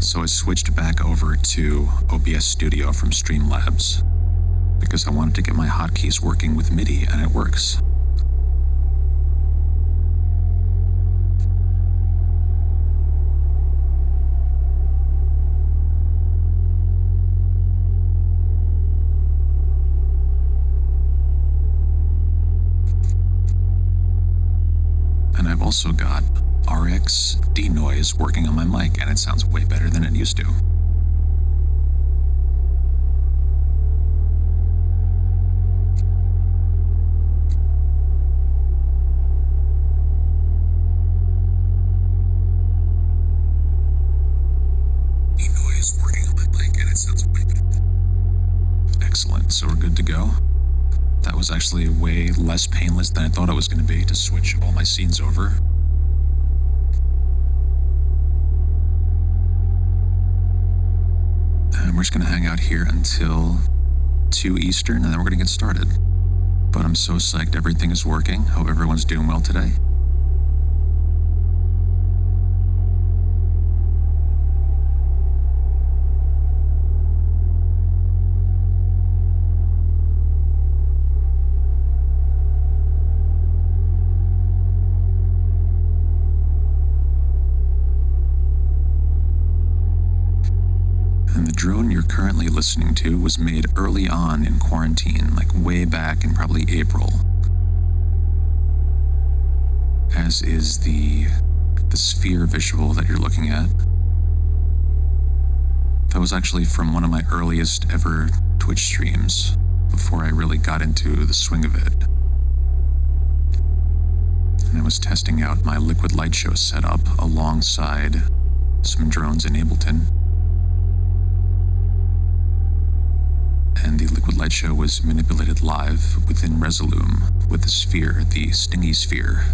So I switched back over to OBS Studio from Streamlabs because I wanted to get my hotkeys working with MIDI, and it works. And I've also got RX denoise working on my mic, and it sounds way better than it used to. Denoise working on my mic, and it sounds way better. Excellent, so we're good to go. That was actually way less painless than I thought it was going to be to switch all my scenes over. And we're just going to hang out here until 2 Eastern, and then we're going to get started. But I'm so psyched everything is working. Hope everyone's doing well today. And the drone you're currently listening to was made early on in quarantine, like way back in probably April. As is the sphere visual that you're looking at. That was actually from one of my earliest ever Twitch streams, before I really got into the swing of it. And I was testing out my liquid light show setup alongside some drones in Ableton. And the liquid light show was manipulated live within Resolume with the sphere, the stingy sphere.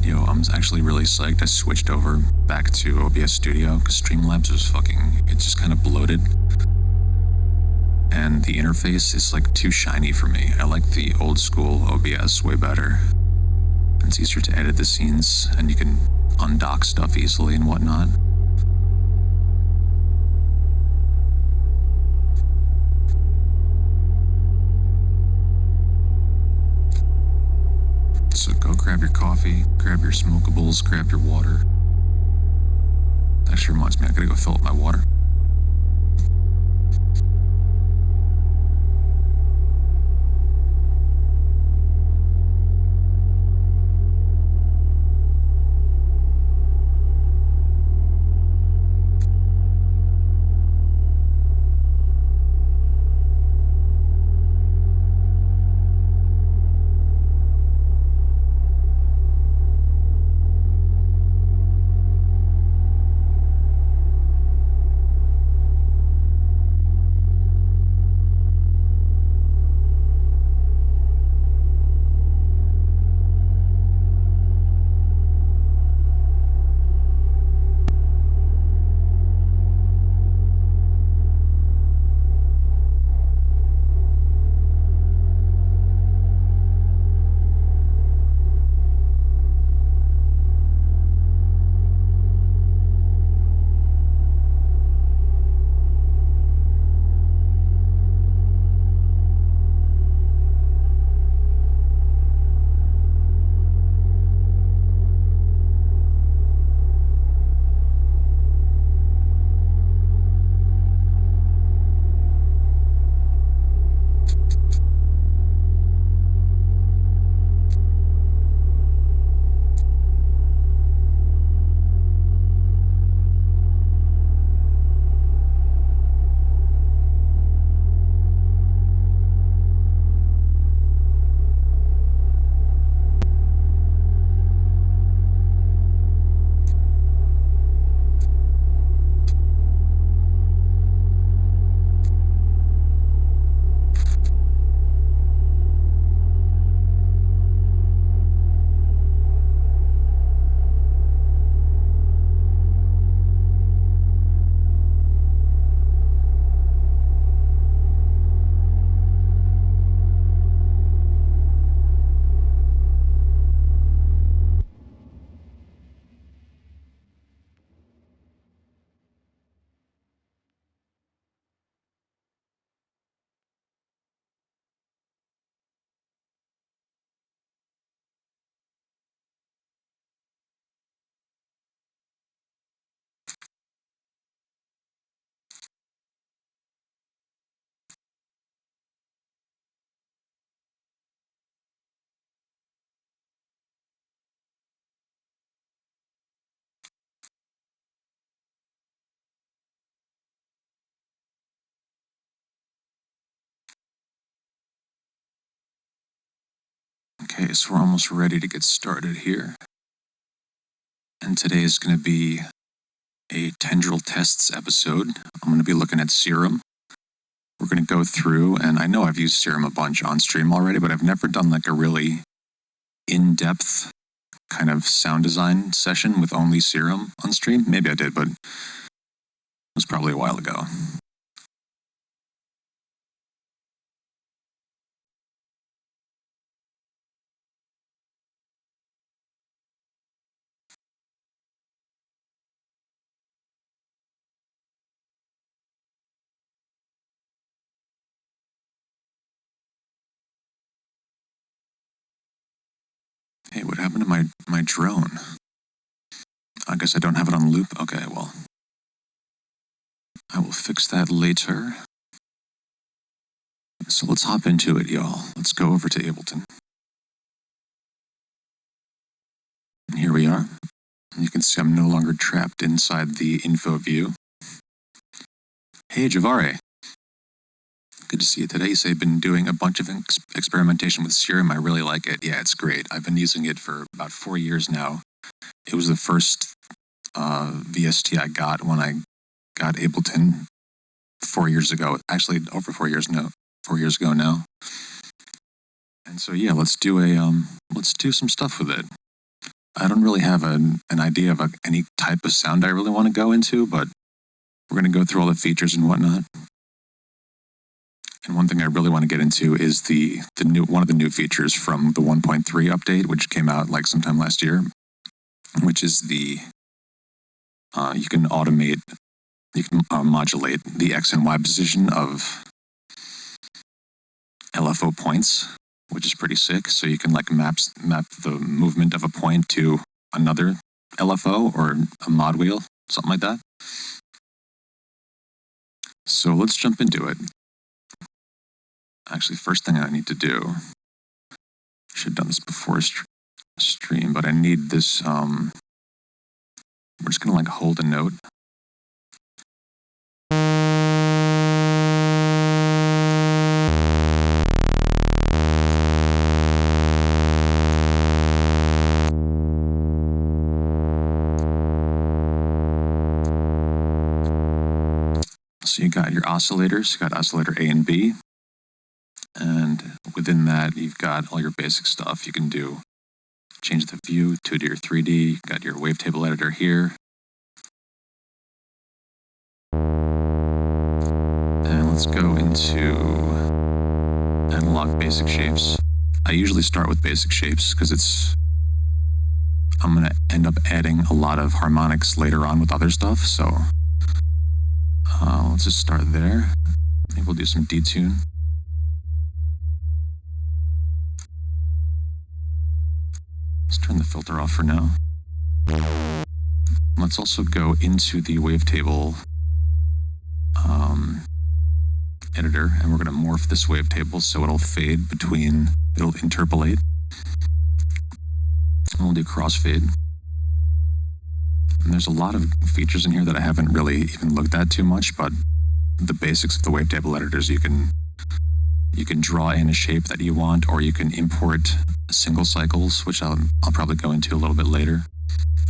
Yo, I'm actually really psyched I switched over back to OBS Studio because Streamlabs was it's just kind of bloated. And the interface is like too shiny for me. I like the old school OBS way better. It's easier to edit the scenes, and you can undock stuff easily and whatnot. So go grab your coffee, grab your smokables, grab your water. Actually reminds me, I gotta go fill up my water. Okay, so we're almost ready to get started here. And today is going to be a Tendrel tests episode. I'm going to be looking at Serum. We're going to go through, and I know I've used Serum a bunch on stream already, but I've never done like a really in-depth kind of sound design session with only Serum on stream. Maybe I did, but it was probably a while ago. Hey, what happened to my drone? I guess I don't have it on loop. Okay, well, I will fix that later. So let's hop into it, y'all. Let's go over to Ableton. And here we are. You can see I'm no longer trapped inside the info view. Hey, Javare. Good to see you today. You say you've been doing a bunch of experimentation with Serum. I really like it. Yeah, it's great. I've been using it for about 4 years now. It was the first VST I got when I got Ableton 4 years ago. Actually, over 4 years now. 4 years ago now. And so yeah, let's do some stuff with it. I don't really have an idea of any type of sound I really want to go into, but we're going to go through all the features and whatnot. And one thing I really want to get into is one of the new features from the 1.3 update, which came out like sometime last year, which is you can modulate the X and Y position of LFO points, which is pretty sick. So you can like map the movement of a point to another LFO or a mod wheel, something like that. So let's jump into it. Actually, first thing I need to do, should have done this before stream, but I need this, we're just going to like hold a note. So you got your oscillators, you got oscillator A and B. And within that, you've got all your basic stuff. You can change the view, 2D or 3D. You got your wavetable editor here. And let's go into analog basic shapes. I usually start with basic shapes because I'm going to end up adding a lot of harmonics later on with other stuff. So let's just start there. Maybe we'll do some detune. Let's turn the filter off for now. Let's also go into the wavetable editor, and we're going to morph this wavetable so it'll interpolate. And we'll do crossfade. And there's a lot of features in here that I haven't really even looked at too much, but the basics of the wavetable editors, you can draw in a shape that you want, or you can import single cycles, which I'll probably go into a little bit later,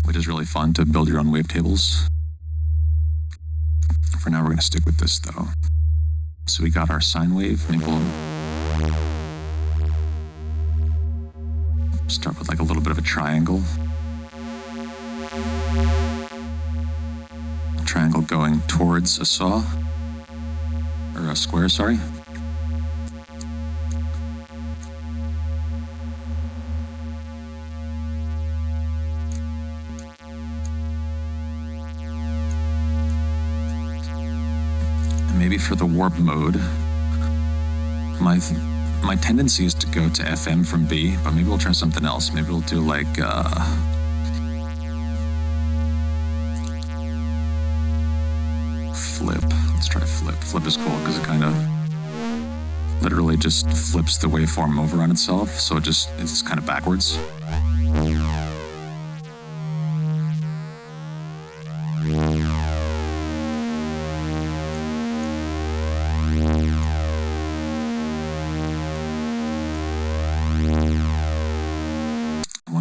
which is really fun to build your own wavetables. For now, we're going to stick with this though. So we got our sine wave. Maybe we'll start with like a little bit of a triangle. Triangle going towards a saw, or a square, sorry. Maybe for the warp mode, my tendency is to go to FM from B, but maybe we'll try something else. Maybe we'll do like flip. Let's try flip. Flip is cool because it kind of literally just flips the waveform over on itself, so it's kind of backwards.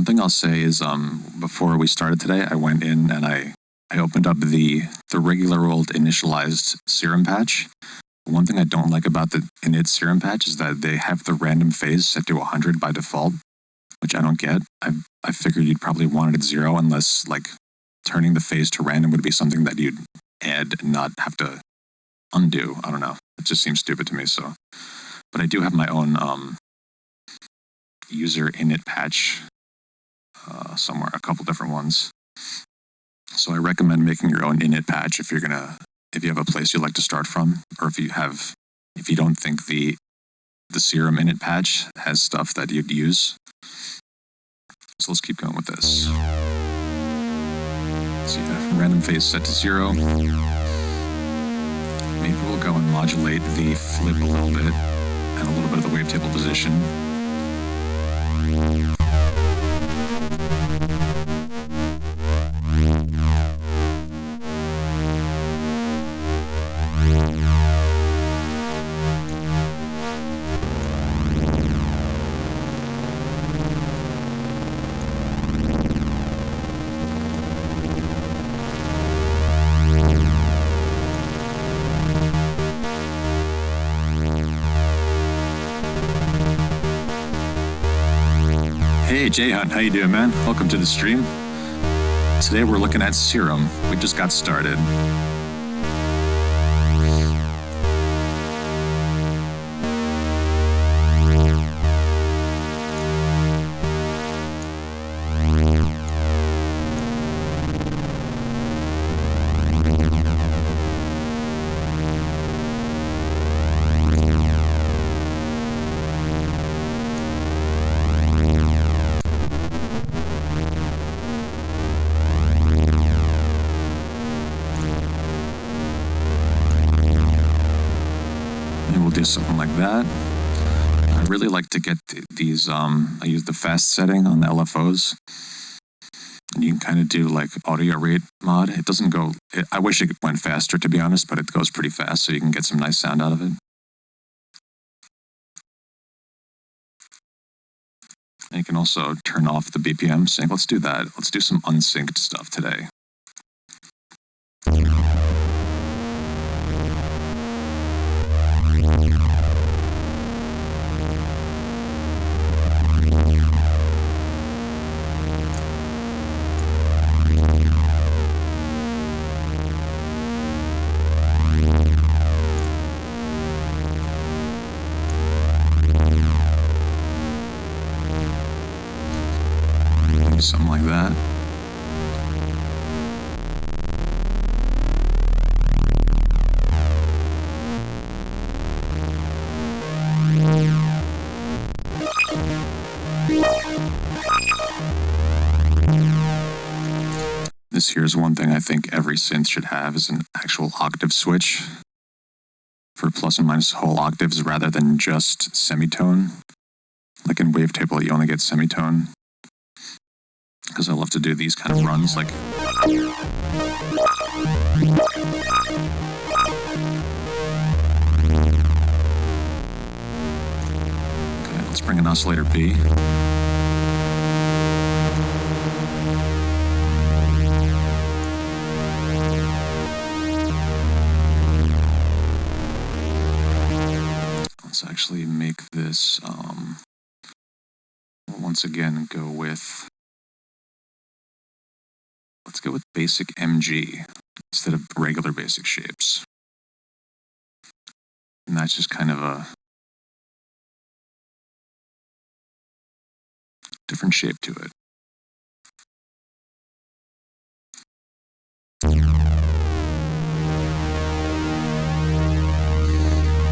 One thing I'll say is, before we started today, I went in and I opened up the regular old initialized serum patch. One thing I don't like about the init serum patch is that they have the random phase set to 100 by default, which I don't get. I figured you'd probably want it at 0 unless, like, turning the phase to random would be something that you'd add and not have to undo. I don't know. It just seems stupid to me, so. But I do have my own user init patch somewhere, a couple different ones. So I recommend making your own init patch if you have a place you'd like to start from, or if you don't think the Serum init patch has stuff that you'd use. So let's keep going with this. So you have random phase set to 0. Maybe we'll go and modulate the flip a little bit and a little bit of the wavetable position. Hey Jay Hunt, how you doing, man? Welcome to the stream. Today we're looking at Serum. We just got started. Do something like that. I really like to get these, I use the fast setting on the LFOs, and you can kind of do like audio rate mod. It doesn't go, I wish it went faster to be honest, but it goes pretty fast so you can get some nice sound out of it. And you can also turn off the BPM sync. Let's do that. Let's do some unsynced stuff today. Something like that. This here's one thing I think every synth should have is an actual octave switch for plus and minus whole octaves rather than just semitone. Like in wavetable, you only get semitone. Because I love to do these kind of runs, like... Okay, let's bring an oscillator B. Let's actually make this, once again, go with... Let's go with basic MG instead of regular basic shapes. And that's just kind of a different shape to it.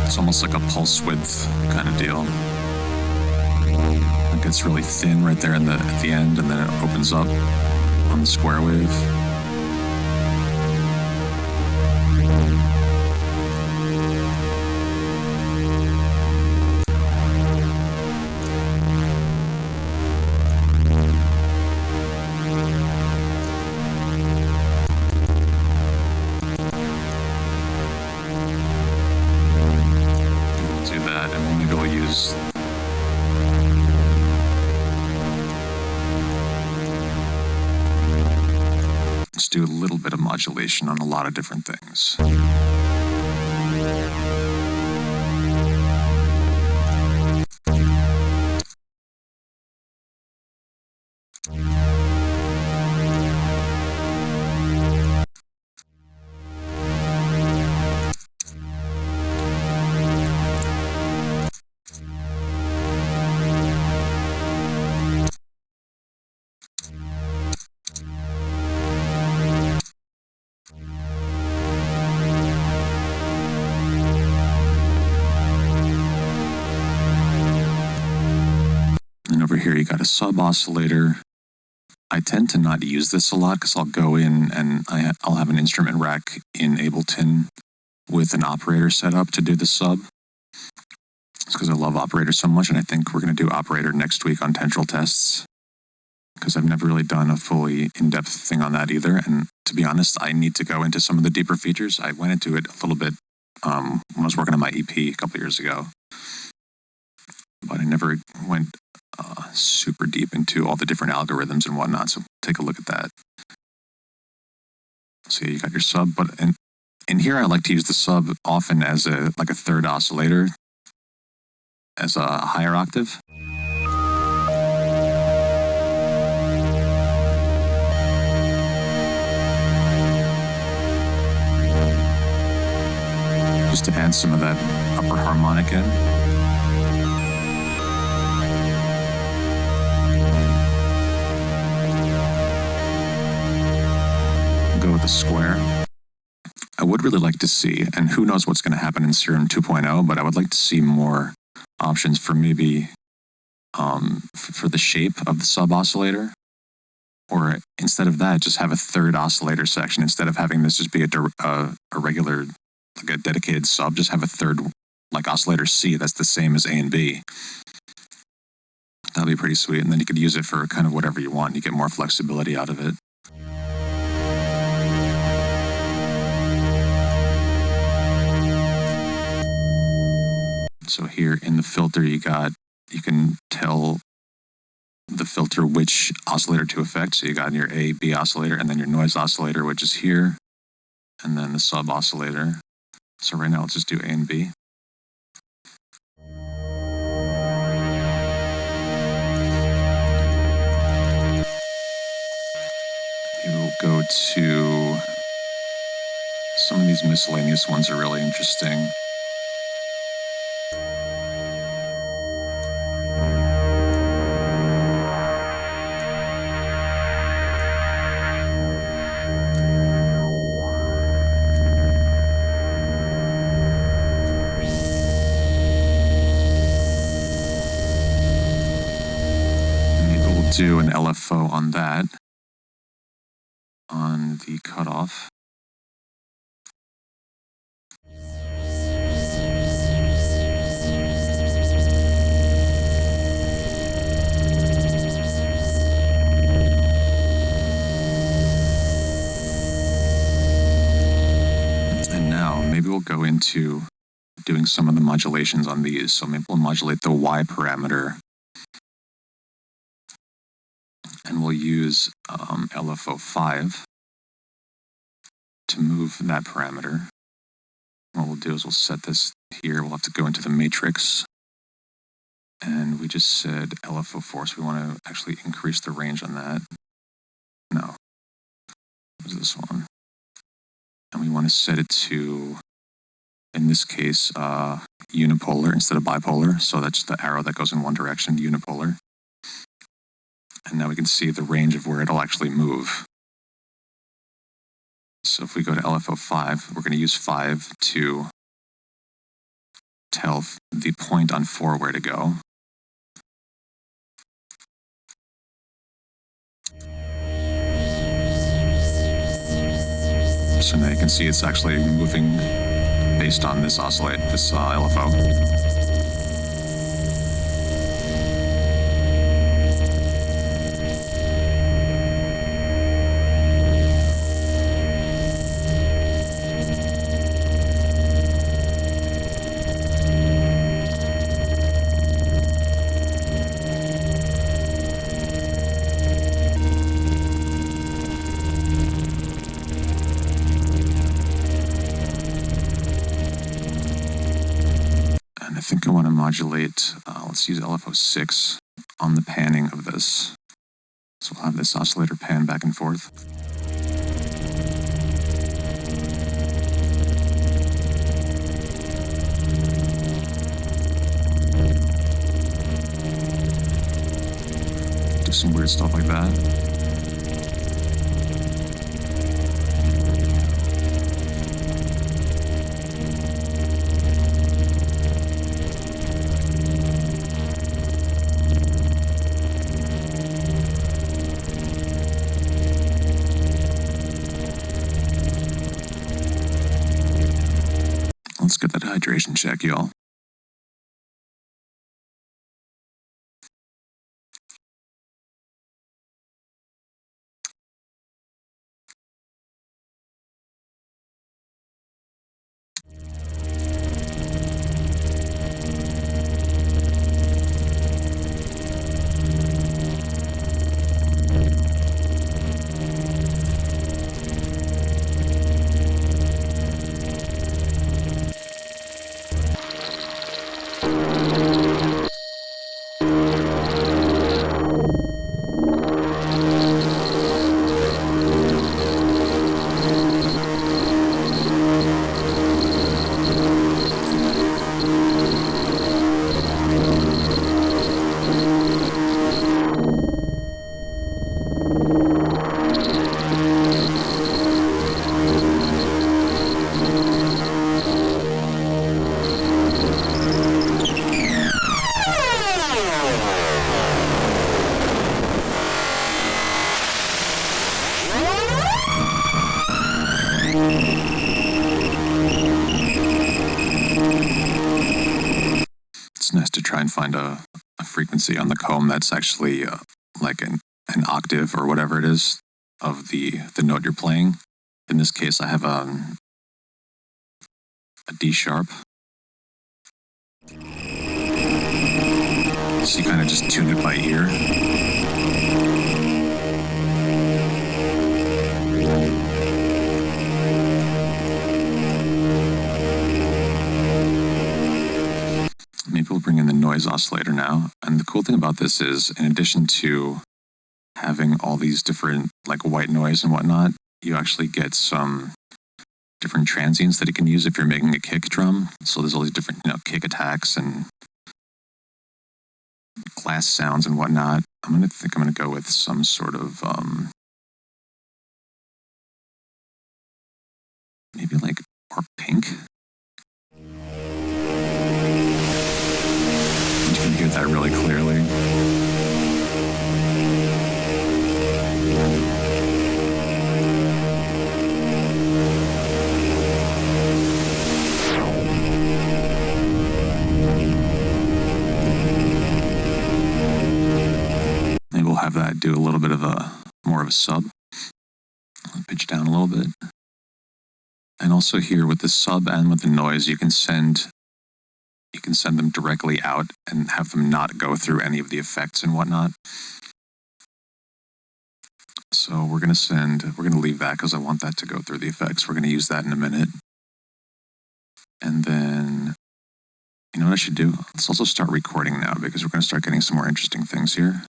It's almost like a pulse width kind of deal. It gets really thin right there at the end, and then it opens up on the square wave. We'll do that, and maybe we'll use Let's do a little bit of modulation on a lot of different things. And over here you got a sub-oscillator. I tend to not use this a lot because I'll go in and I'll have an instrument rack in Ableton with an operator set up to do the sub. It's because I love operator so much, and I think we're going to do operator next week on Tendrel tests, because I've never really done a fully in-depth thing on that either. And to be honest, I need to go into some of the deeper features. I went into it a little bit when I was working on my EP a couple years ago, but I never went super deep into all the different algorithms and whatnot. So take a look at that. So you got your sub, but in here I like to use the sub often as a third oscillator, as a higher octave. Just to add some of that upper harmonic in. Go with the square. I would really like to see, and who knows what's going to happen in Serum 2.0, but I would like to see more options for maybe for the shape of the sub oscillator, or instead of that, just have a third oscillator section. Instead of having this just be a regular, like a dedicated sub, just have a third, like oscillator C, that's the same as A and B. That'd be pretty sweet, and then you could use it for kind of whatever you want. You get more flexibility out of it. So here in the filter, you can tell the filter which oscillator to affect. So you got your A, B oscillator, and then your noise oscillator, which is here, and then the sub oscillator. So right now, let's just do A and B. You will go to some of these miscellaneous ones are really interesting. Do an LFO on that, on the cutoff. And now maybe we'll go into doing some of the modulations on these. So maybe we'll modulate the Y parameter. And we'll use LFO5 to move that parameter. What we'll do is we'll set this here. We'll have to go into the matrix. And we just said LFO4, so we want to actually increase the range on that. No. What was this one? And we want to set it to, in this case, unipolar instead of bipolar. So that's the arrow that goes in one direction, unipolar. And now we can see the range of where it'll actually move. So if we go to LFO5, we're going to use 5 to tell the point on 4 where to go. So now you can see it's actually moving based on this LFO. modulate, let's use LFO6 on the panning of this. So we'll have this oscillator pan back and forth. Do some weird stuff like that. Let's get that hydration check, y'all. It's nice to try and find a frequency on the comb that's actually like an octave or whatever it is of the note you're playing. In this case, I have a D sharp. So you kind of just tune it by ear. Maybe we'll bring in the noise oscillator now. And the cool thing about this is, in addition to having all these different, like white noise and whatnot, you actually get some different transients that you can use if you're making a kick drum. So there's all these different, kick attacks and glass sounds and whatnot. I'm gonna go with some sort of maybe like more pink. You can hear that really clearly. Maybe we'll have that do a little bit of more of a sub. I'll pitch down a little bit. And also here with the sub and with the noise, you can send them directly out and have them not go through any of the effects and whatnot. So we're gonna leave that because I want that to go through the effects. We're gonna use that in a minute. And then, you know what I should do? Let's also start recording now because we're gonna start getting some more interesting things here.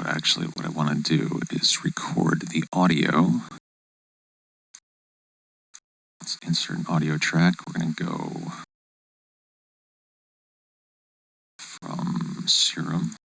Actually, what I want to do is record the audio. Let's insert an audio track. We're going to go from Serum.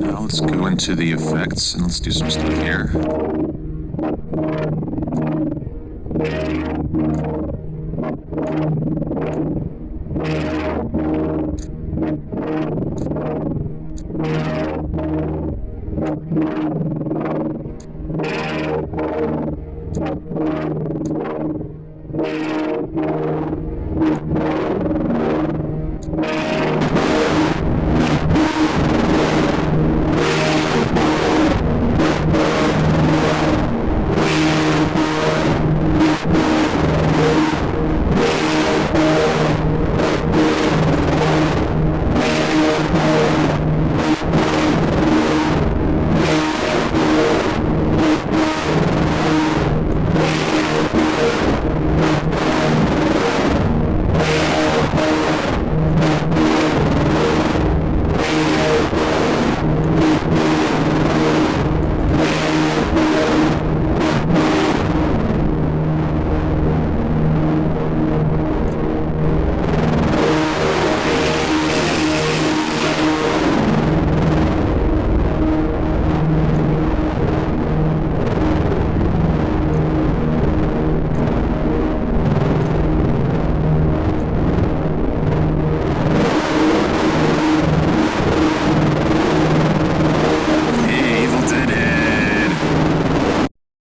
Now let's go into the effects and let's do some stuff here.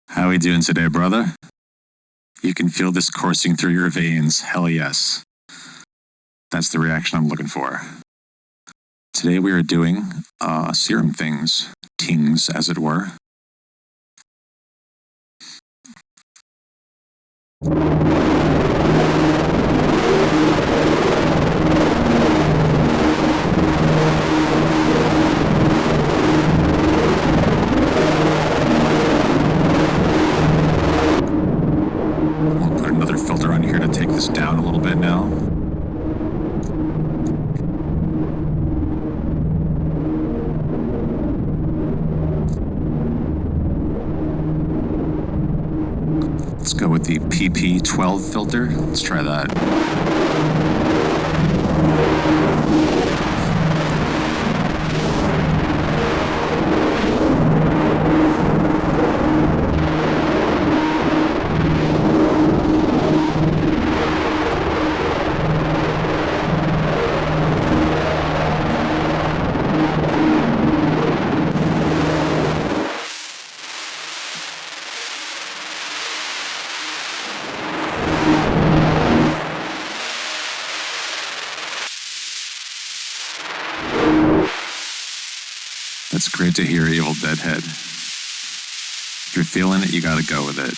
How we doing today, brother? You can feel this coursing through your veins. Hell yes. That's the reaction I'm looking for. Today we are doing serum things, as it were. I'll put another filter on here to take this down a little bit now. Let's go with the PP12 filter. Let's try that. That's great to hear, Evil Deadhead. If you're feeling it, you gotta go with it.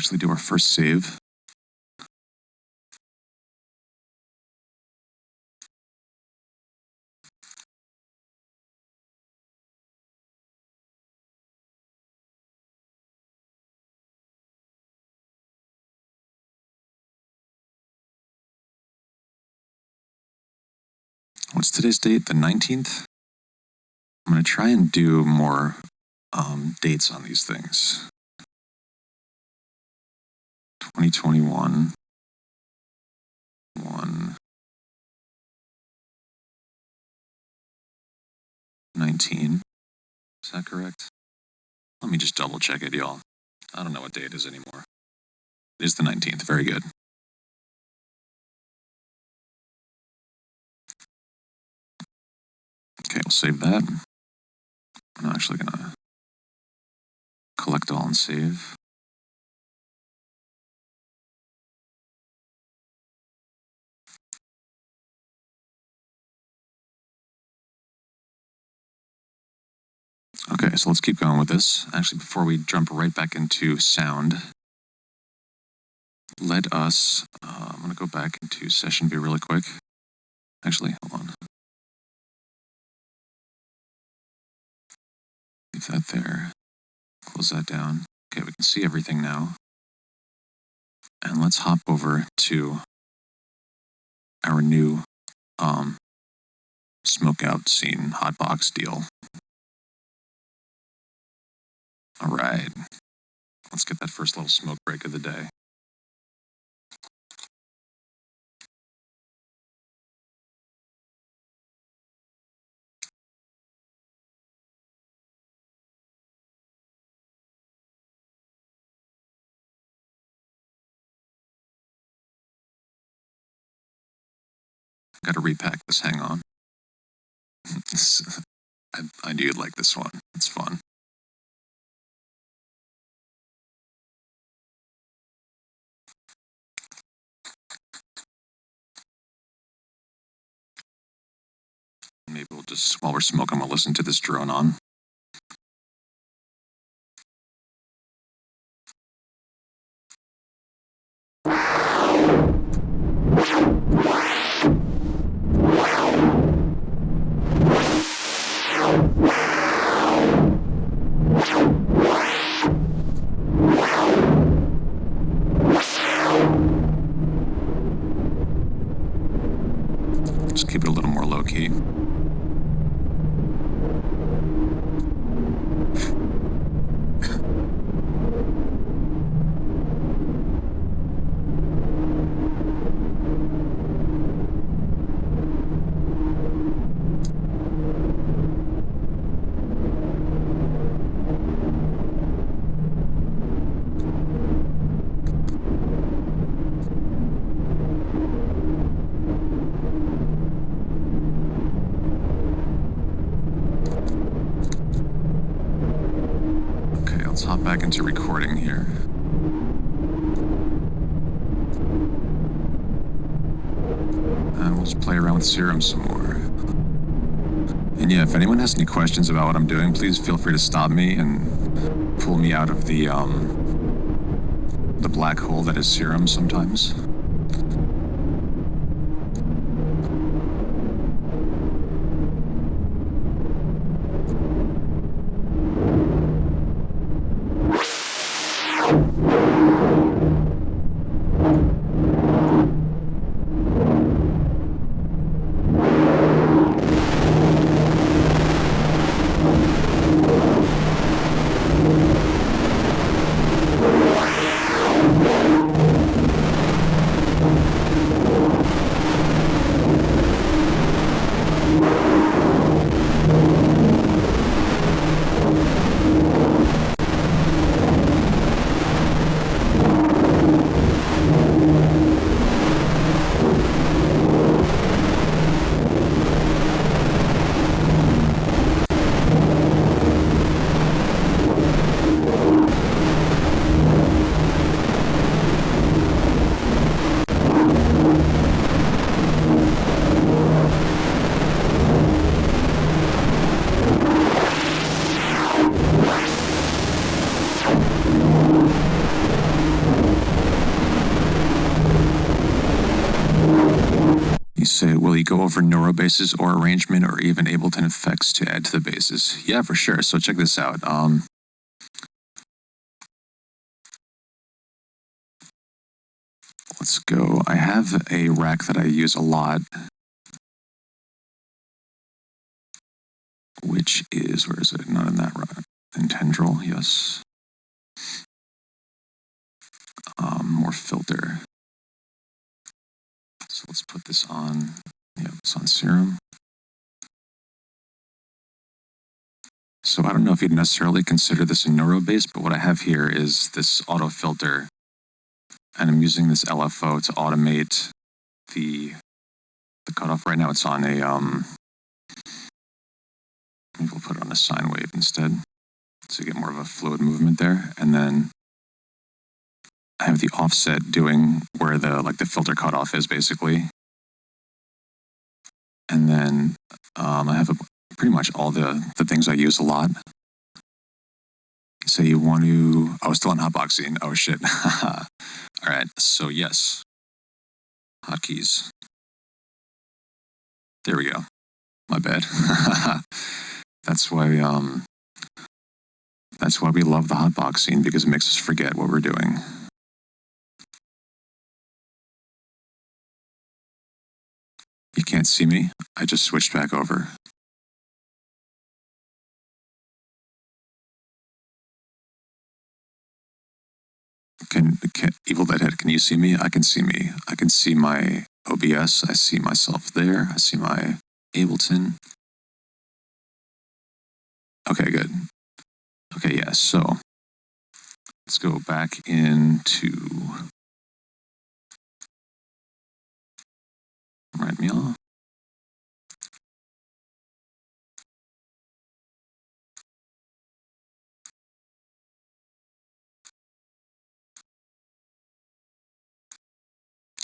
actually do our first save. What's today's date? The 19th? I'm going to try and do more dates on these things. 2021. 19. Is that correct? Let me just double check it, y'all. I don't know what day it is anymore. It is the 19th. Very good. Okay, we'll save that. I'm actually going to collect all and save. Okay, so let's keep going with this. Actually, before we jump right back into sound, let us, I'm going to go back into session view really quick. Actually, hold on. Leave that there. Close that down. Okay, we can see everything now. And let's hop over to our new smoke out scene hotbox deal. All right, let's get that first little smoke break of the day. Got to repack this, hang on. I knew you'd like this one. It's fun. Maybe we'll just, while we're smoking, we'll listen to this drone on. Just keep it a little more low key. Let's hop back into recording here. And we'll just play around with Serum some more. And yeah, if anyone has any questions about what I'm doing, please feel free to stop me and pull me out of the black hole that is Serum sometimes. say, will you go over neuro basses or arrangement or even Ableton effects to add to the basses? Yeah, for sure. So check this out. Let's go. I have a rack that I use a lot, which is, where is it? Not in that rack. In Tendrel, yes. More filter. So let's put this on, it's on Serum. So I don't know if you'd necessarily consider this a neuro bass, but what I have here is this auto filter, and I'm using this LFO to automate the cutoff. Right now it's on a, maybe we'll put it on a sine wave instead to get more of a fluid movement there. And then I have the offset doing where the filter cutoff is basically. And then I have pretty much all the things I use a lot. So you want to, oh, still on hotboxing. Oh shit. All right, so yes, hotkeys. There we go. My bad. That's why we love the hotboxing, because it makes us forget what we're doing. You can't see me. I just switched back over. Can Evil Deadhead, can you see me? I can see me. I can see my OBS. I see myself there. I see my Ableton. Okay, good. Okay, yeah, so let's go back into Right Meal.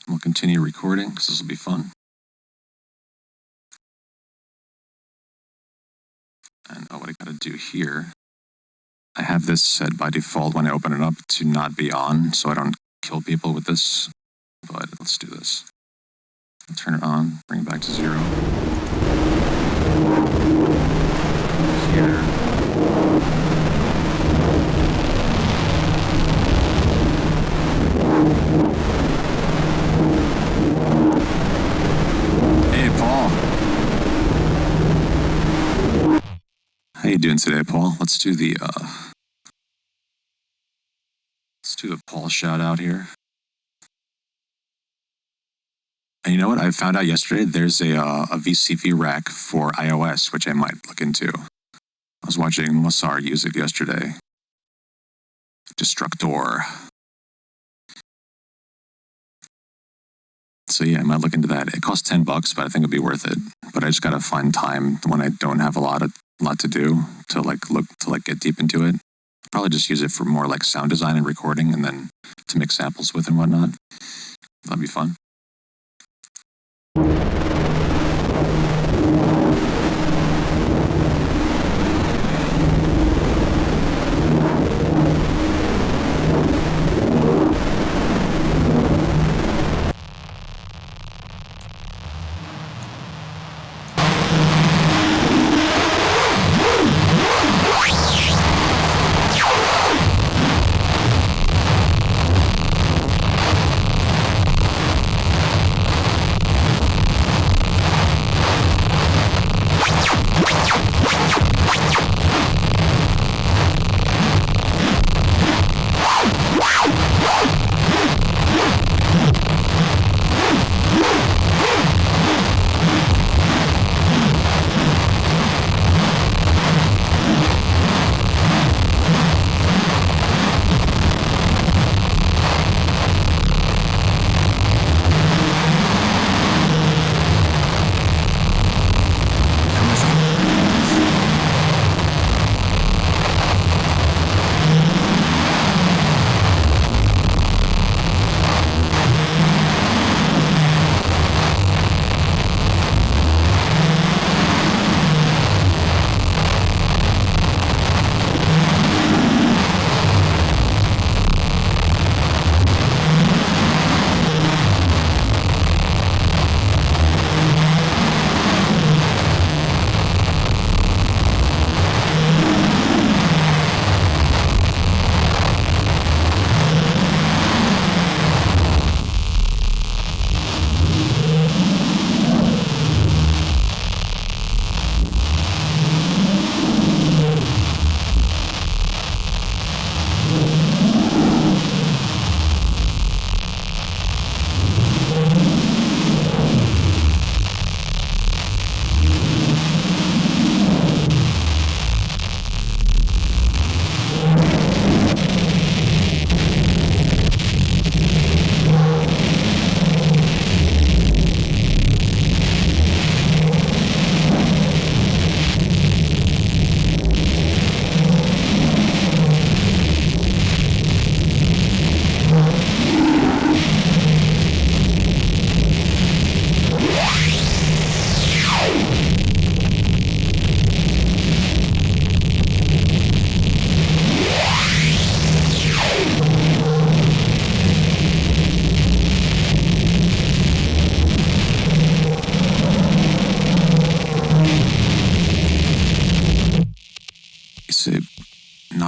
We'll continue recording because this will be fun. And what I gotta do here, I have this set by default when I open it up to not be on, so I don't kill people with this, but let's do this. I'll turn it on, bring it back to 0. Here. Hey, Paul. How you doing today, Paul? Let's do the Paul shout out here. And you know what? I found out yesterday there's a VCV rack for iOS, which I might look into. I was watching Mossar use it yesterday. Destructor. So yeah, I might look into that. It costs $10, but I think it'd be worth it. But I just gotta find time when I don't have a lot to do to get deep into it. Probably just use it for more like sound design and recording, and then to make samples with and whatnot. That'd be fun.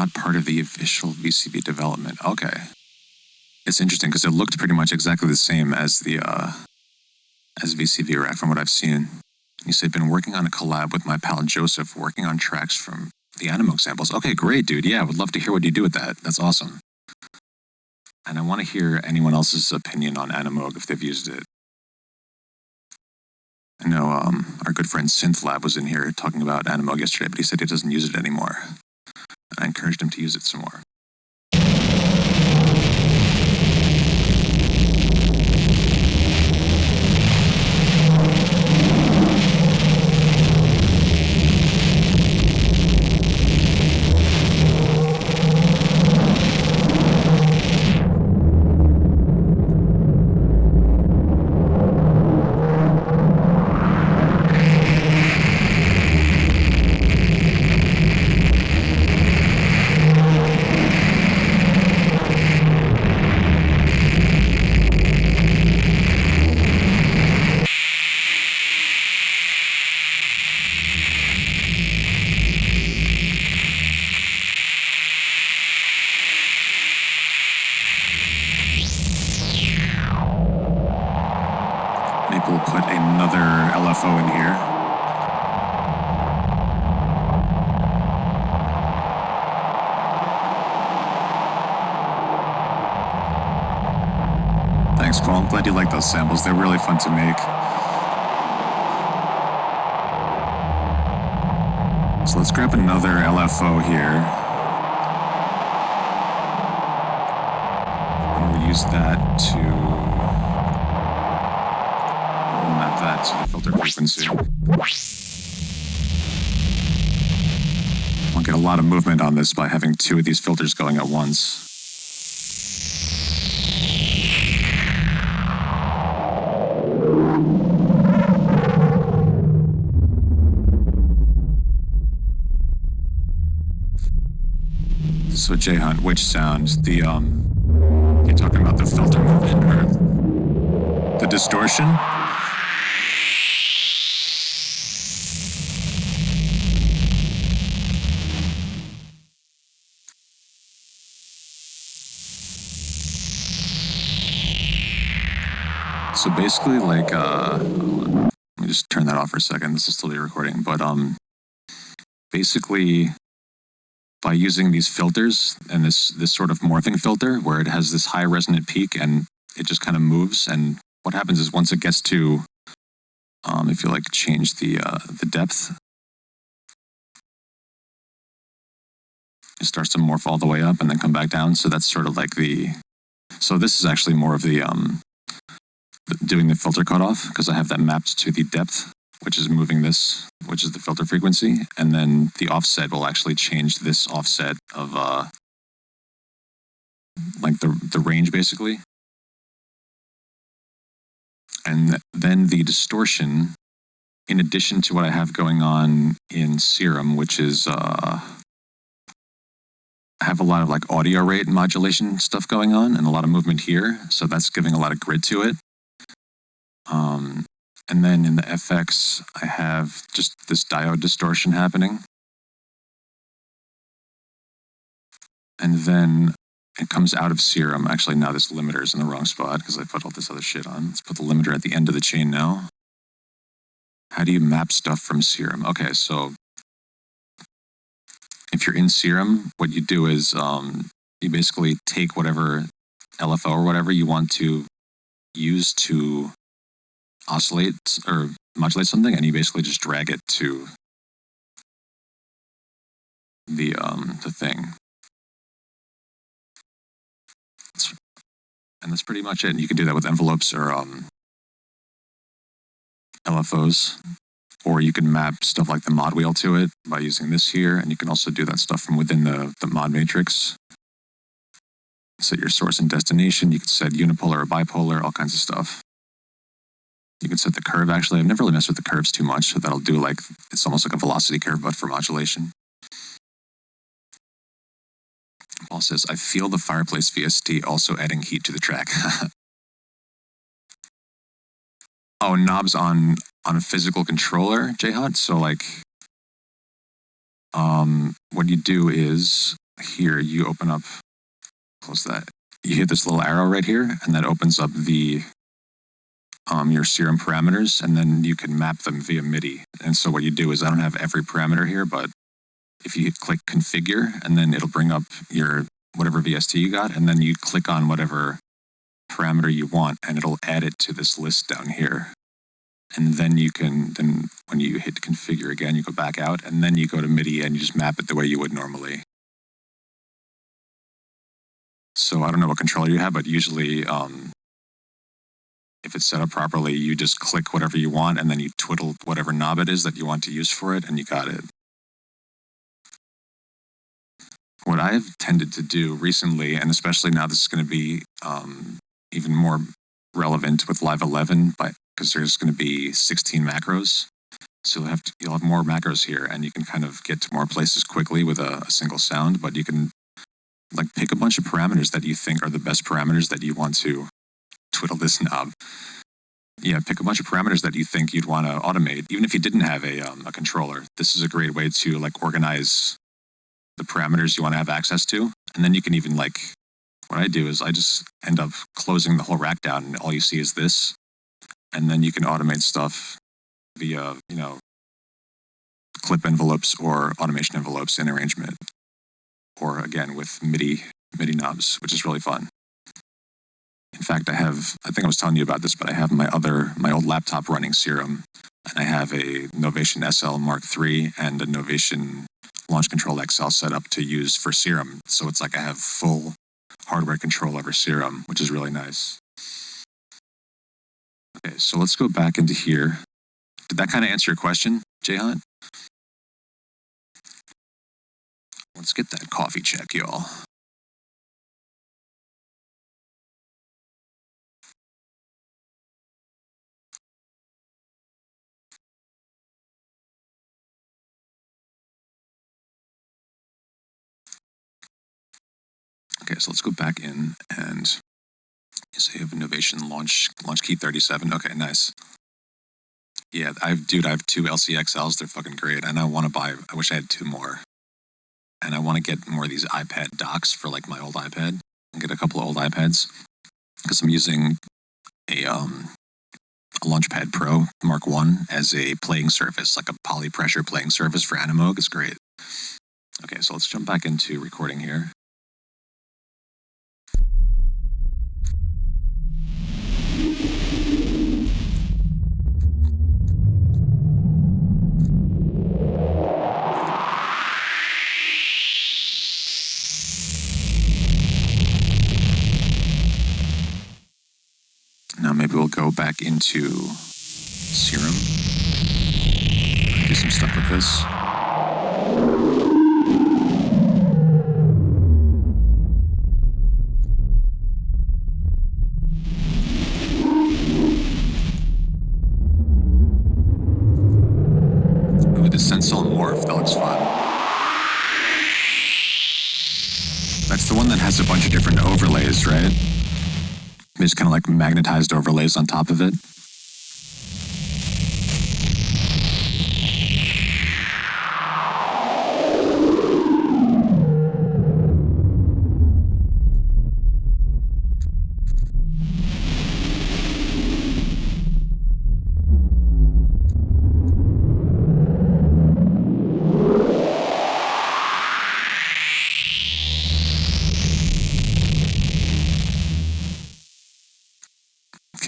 not part of the official VCV development. Okay. It's interesting because it looked pretty much exactly the same as the as VCV rack from what I've seen. You said been working on a collab with my pal Joseph, working on tracks from the Animog samples. Okay, great, dude. Yeah, I would love to hear what you do with that. That's awesome. And I want to hear anyone else's opinion on Animog if they've used it. I know our good friend SynthLab was in here talking about Animog yesterday, but he said he doesn't use it anymore. And I encouraged him to use it some more. Maybe we'll put another LFO in here. Thanks, Paul. I'm glad you like those samples. They're really fun to make. So let's grab another LFO here. And we'll use that to map that to the filter frequency. We'll get a lot of movement on this by having two of these filters going at once. So J Hunt, which sound? The you're talking about the filter movement or the distortion? So basically, like, hold on. Let me just turn that off for a second. This will still be recording, but basically, by using these filters and this sort of morphing filter where it has this high resonant peak and it just kind of moves, and what happens is once it gets to, if you like change the depth, it starts to morph all the way up and then come back down. So that's sort of like so this is actually more of the doing the filter cutoff because I have that mapped to the depth, which is moving this, which is the filter frequency, and then the offset will actually change this offset of like the range basically. And then the distortion, in addition to what I have going on in Serum, which is I have a lot of like audio rate modulation stuff going on and a lot of movement here, so that's giving a lot of grid to it. And then in the FX, I have just this diode distortion happening. And then it comes out of Serum. Actually, now this limiter is in the wrong spot because I put all this other shit on. Let's put the limiter at the end of the chain now. How do you map stuff from Serum? Okay, so if you're in Serum, what you do is you basically take whatever LFO or whatever you want to use to oscillate or modulate something, and you basically just drag it to the thing. And that's pretty much it. And you can do that with envelopes or LFOs, or you can map stuff like the mod wheel to it by using this here, and you can also do that stuff from within the mod matrix. Set your source and destination. You can set unipolar or bipolar, all kinds of stuff. You can set the curve, actually. I've never really messed with the curves too much, so that'll do like, it's almost like a velocity curve, but for modulation. Paul says, I feel the fireplace VST also adding heat to the track. Oh, knobs on a physical controller, J-Hot? So like, what you do is, here, you open up, close that. You hit this little arrow right here, and that opens up the your Serum parameters, and then you can map them via MIDI. And so what you do is, I don't have every parameter here, but if you click configure, and then it'll bring up your whatever VST you got, and then you click on whatever parameter you want, and it'll add it to this list down here. And then you can, when you hit configure again, you go back out, and then you go to MIDI and you just map it the way you would normally. So I don't know what controller you have, but usually if it's set up properly, you just click whatever you want, and then you twiddle whatever knob it is that you want to use for it, and you got it. What I've tended to do recently, and especially now this is going to be even more relevant with Live 11, because there's going to be 16 macros. So you'll have more macros here, and you can kind of get to more places quickly with a single sound, but you can like pick a bunch of parameters that you think are the best parameters that you want to twiddle this knob. Yeah, pick a bunch of parameters that you think you'd want to automate, even if you didn't have a controller. This is a great way to like organize the parameters you want to have access to. And then you can even what I do is I just end up closing the whole rack down, and all you see is this. And then you can automate stuff via, clip envelopes or automation envelopes in arrangement. Or again, with MIDI knobs, which is really fun. In fact, I think I was telling you about this, but I have my old laptop running Serum, and I have a Novation SL Mark III and a Novation Launch Control XL set up to use for Serum. So it's like I have full hardware control over Serum, which is really nice. Okay, so let's go back into here. Did that kind of answer your question, Jay Hunt? Let's get that coffee check, y'all. Okay, so let's go back in, and so you have Novation Launch Key 37. Okay, nice. Yeah, I have 2 LCXLs. They're fucking great, and I wish I had 2 more. And I want to get more of these iPad docks for like my old iPad, and get a couple of old iPads, because I'm using a Launchpad Pro Mark I as a playing surface, like a poly pressure playing surface for Animoog. It's great. Okay, so let's jump back into recording here. Now maybe we'll go back into Serum, do some stuff with this. Ooh, the Sensol Morph, that looks fun. That's the one that has a bunch of different overlays, right? There's kind of like magnetized overlays on top of it.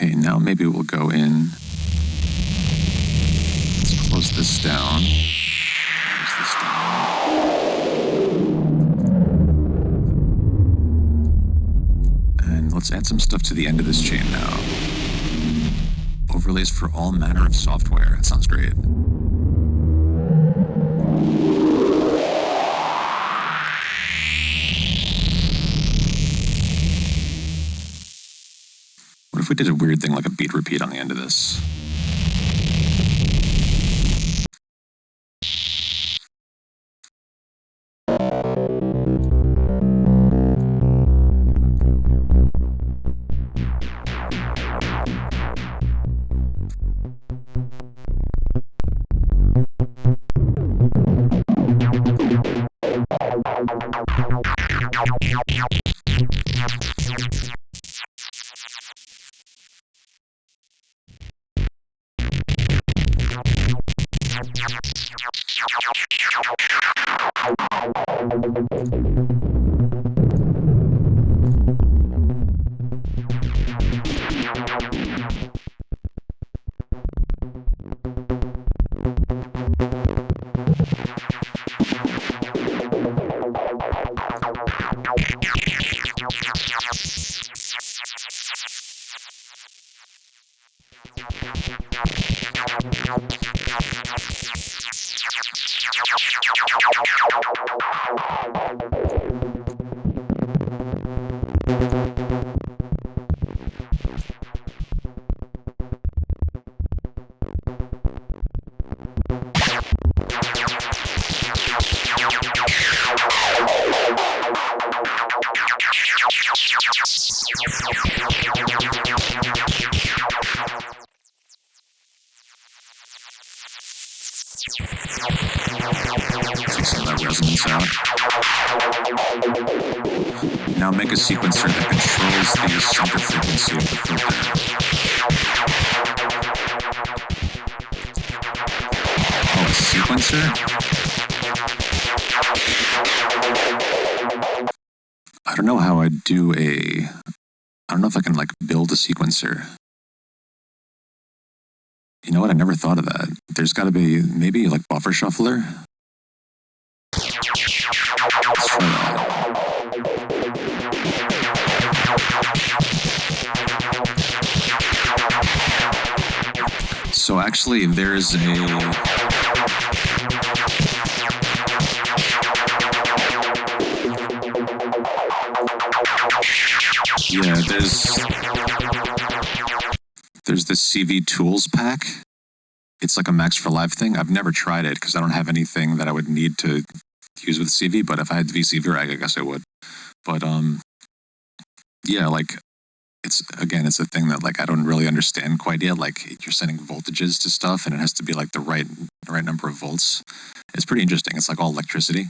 Okay, now maybe we'll go in. Let's close this down. Close this down. And let's add some stuff to the end of this chain now. Overlays for all manner of software. That sounds great. What if we did a weird thing like a beat repeat on the end of this? Take some of that resonance out. Now make a sequencer that controls the center frequency of the filter. Oh, a sequencer? I don't know how I do I don't know if I can like build a sequencer. You know what? I never thought of that. There's got to be maybe like buffer shuffler. Let's try that. So actually, there's there's this CV Tools pack. It's like a Max for Live thing. I've never tried it because I don't have anything that I would need to use with CV, but if I had VCV rag, I guess I would. But yeah, like it's a thing that like I don't really understand quite yet. Like you're sending voltages to stuff and it has to be like the right number of volts. It's pretty interesting. It's like all electricity.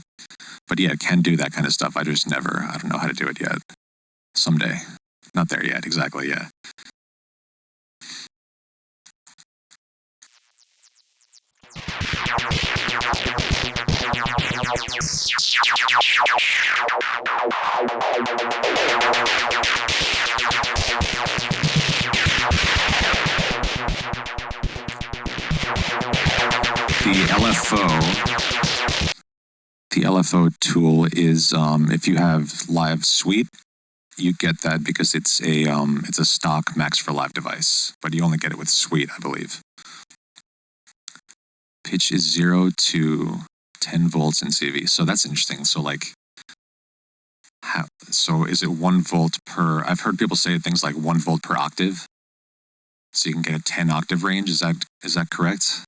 But yeah, it can do that kind of stuff. I don't know how to do it yet. Someday. Not there yet, exactly, yeah. The LFO tool is if you have Live Suite, you get that because it's a stock Max for Live device, but you only get it with Suite, I believe. Pitch is 0 to 10 volts in CV, so that's interesting. So like, so is it 1 volt per? I've heard people say things like 1 volt per octave, so you can get a 10 octave range. Is that correct?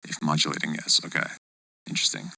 If modulating, yes. Okay, interesting.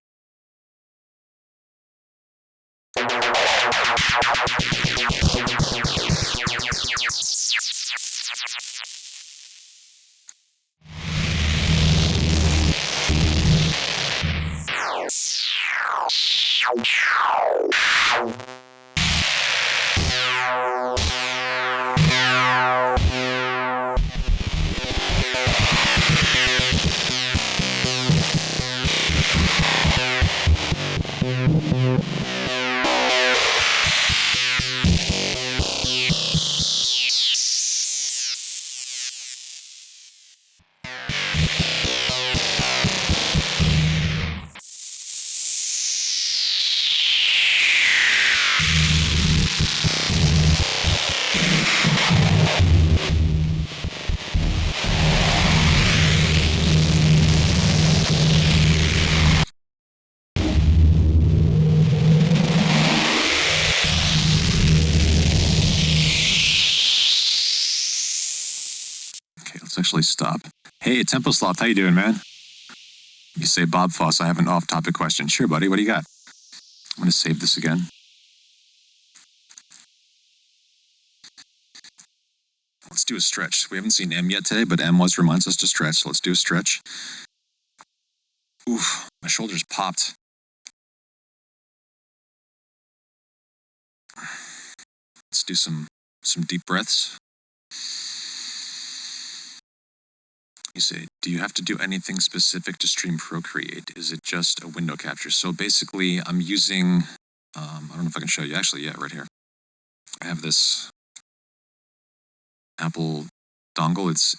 Let's actually stop. Hey, Tempo Sloth, how you doing, man? You say, Bob Foss, I have an off-topic question. Sure, buddy, what do you got? I'm going to save this again. Let's do a stretch. We haven't seen M yet today, but M reminds us to stretch, so let's do a stretch. Oof, my shoulders popped. Let's do some deep breaths. You say, do you have to do anything specific to stream Procreate? Is it just a window capture? So basically, I'm using, I don't know if I can show you. Actually, yeah, right here. I have this Apple dongle. It's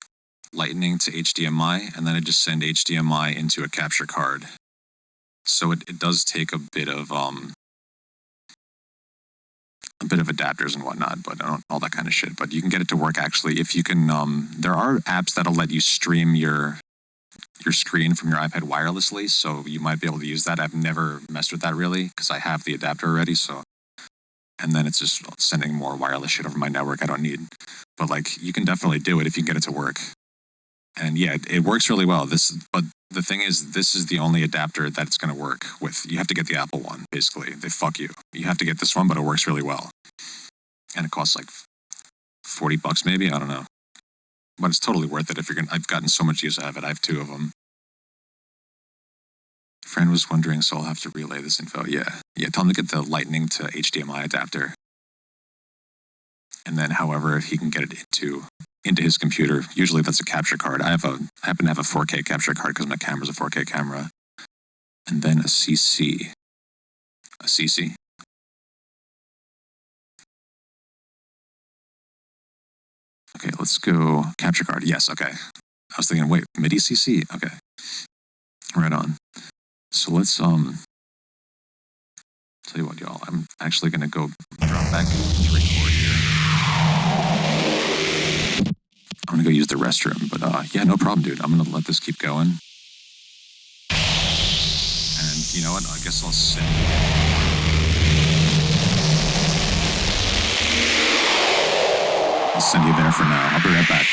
Lightning to HDMI, and then I just send HDMI into a capture card. So it does take a bit of adapters and whatnot, but all that kind of shit. But you can get it to work actually if you can. There are apps that'll let you stream your screen from your iPad wirelessly, so you might be able to use that. I've never messed with that really because I have the adapter already. So, and then it's just sending more wireless shit over my network I don't need. But like, you can definitely do it if you can get it to work. And yeah, it works really well. But the thing is, this is the only adapter that it's going to work with. You have to get the Apple one, basically. They fuck you. You have to get this one, but it works really well. And it costs like $40 maybe, I don't know. But it's totally worth it if you're I've gotten so much use out of it. I have 2 of them. Friend was wondering, so I'll have to relay this info. Yeah, tell him to get the Lightning to HDMI adapter. And then however he can get it into his computer. Usually that's a capture card. I happen to have a 4K capture card because my camera's a 4K camera. And then a CC. A CC? Okay, let's go capture card. Yes, okay. I was thinking, wait, MIDI CC? Okay. Right on. So let's, tell you what, y'all. I'm actually going to go drop back to record here. I'm going to go use the restroom, but yeah, no problem, dude. I'm going to let this keep going. And you know what? I guess I'll send you there for now. I'll be right back.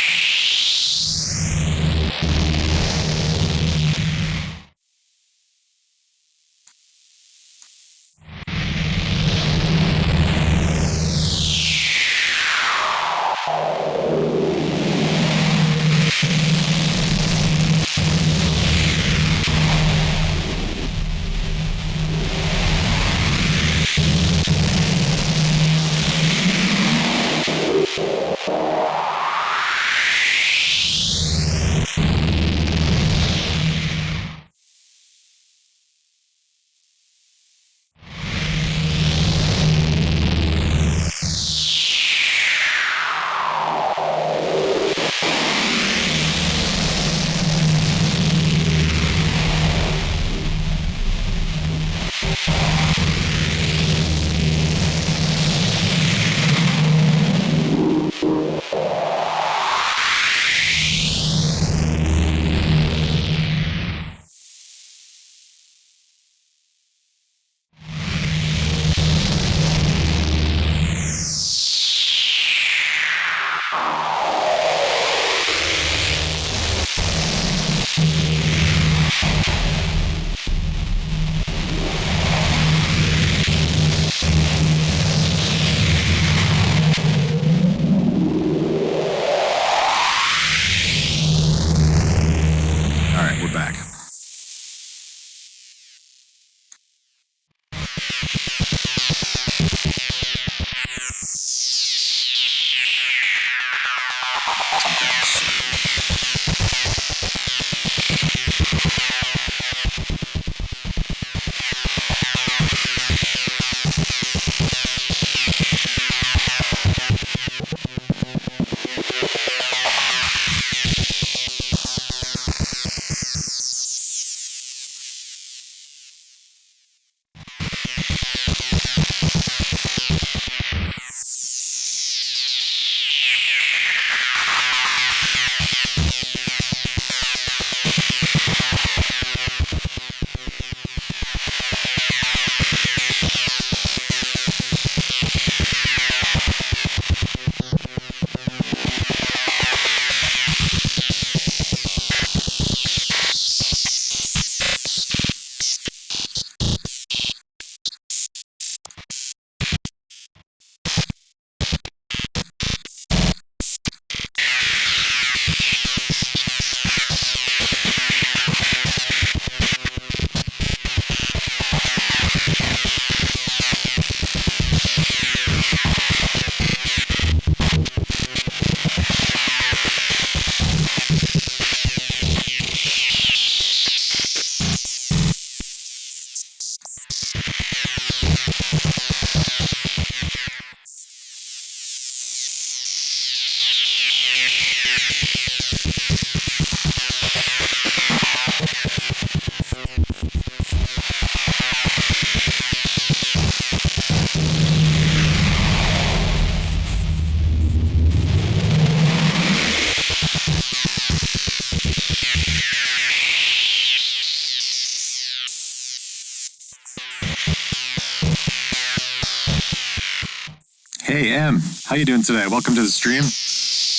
Hey, Em, how you doing today? Welcome to the stream.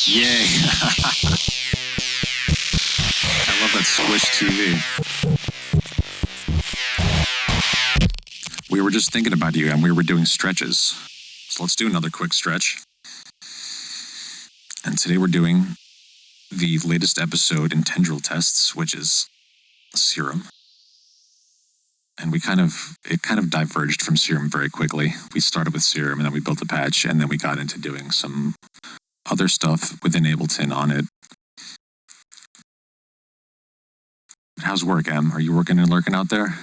Yay. I love that squish TV. We were just thinking about you, and we were doing stretches. So let's do another quick stretch. And today we're doing the latest episode in Tendrel tests, which is Serum. And it kind of diverged from Serum very quickly. We started with Serum, and then we built a patch, and then we got into doing some other stuff within Ableton on it. How's work, Em? Are you working and lurking out there?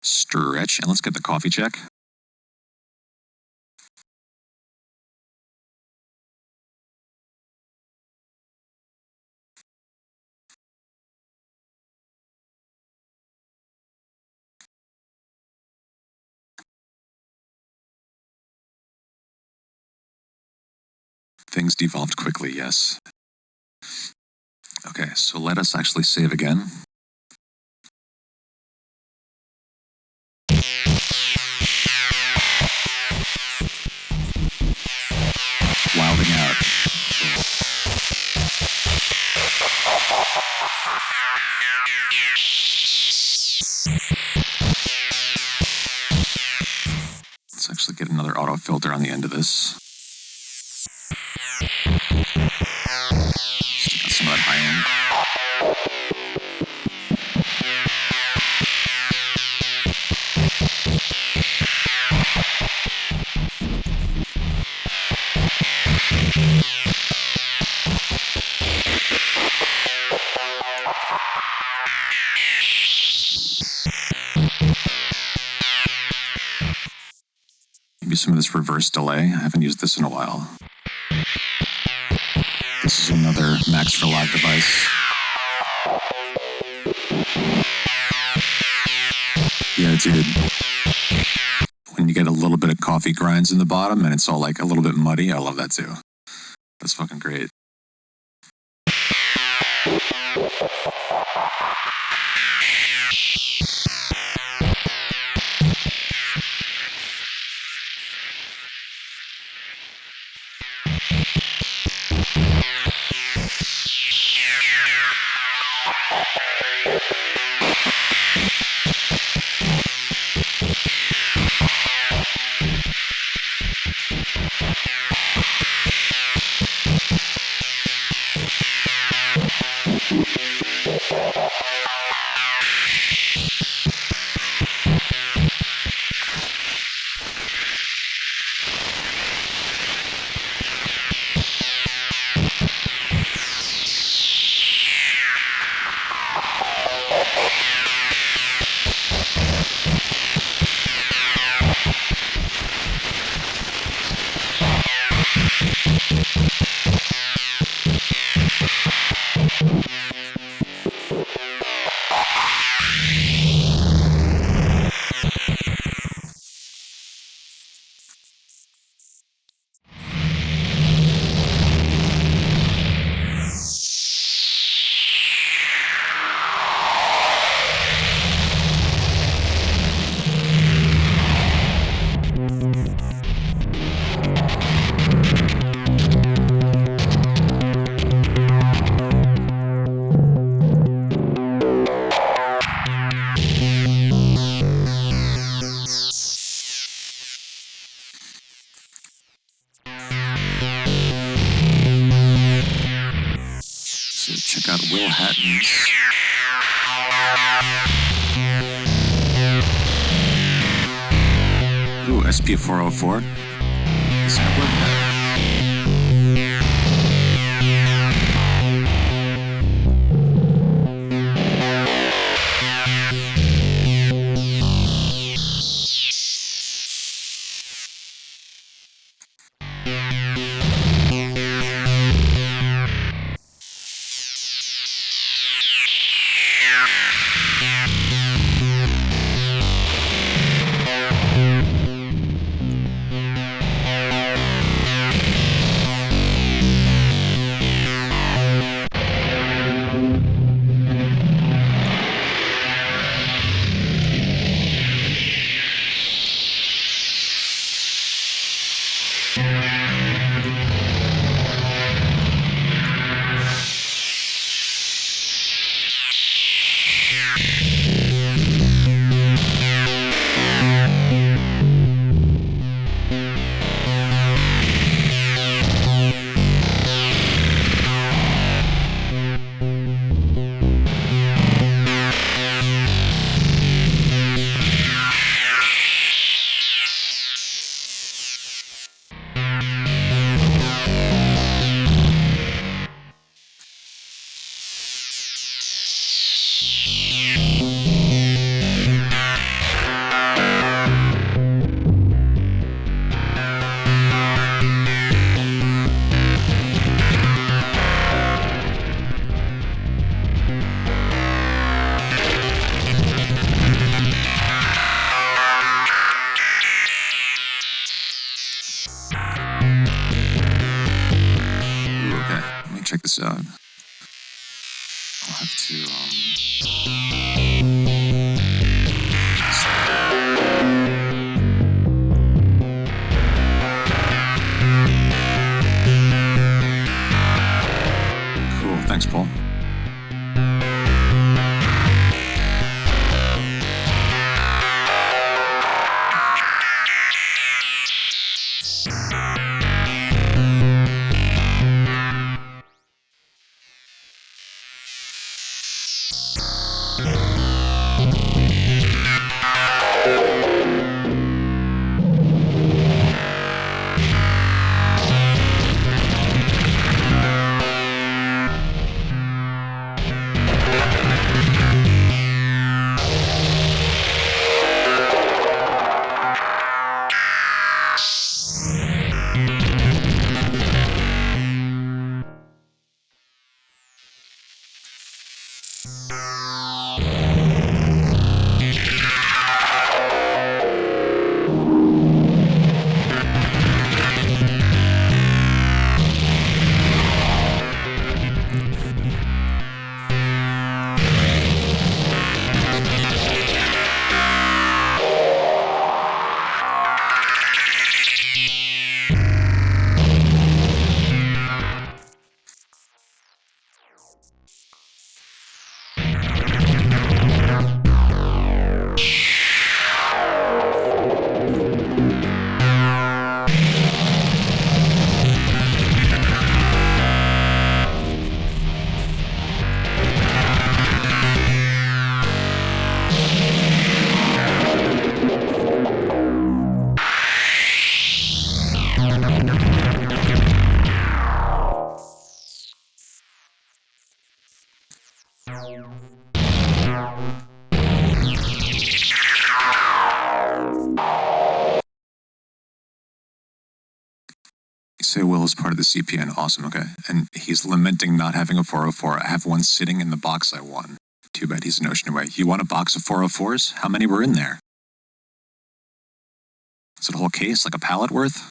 Stretch, and let's get the coffee check. Things devolved quickly, yes. Okay, so let us actually save again. Wilding out. Let's actually get another auto filter on the end of this. Stick out some of that high end. Maybe some of this reverse delay. I haven't used this in a while. This is another Max for Live device. Yeah, dude. When you get a little bit of coffee grinds in the bottom and it's all like a little bit muddy, I love that too. That's fucking great. So check out Will Hatton's. Ooh, SP404. Sampler. Check this out. I'll have to, Cool, thanks, Paul. Say Will is part of the CPN. Awesome, okay. And he's lamenting not having a 404. I have one sitting in the box I won. Too bad he's an ocean away. You want a box of 404s? How many were in there? Is it a whole case, like a pallet worth?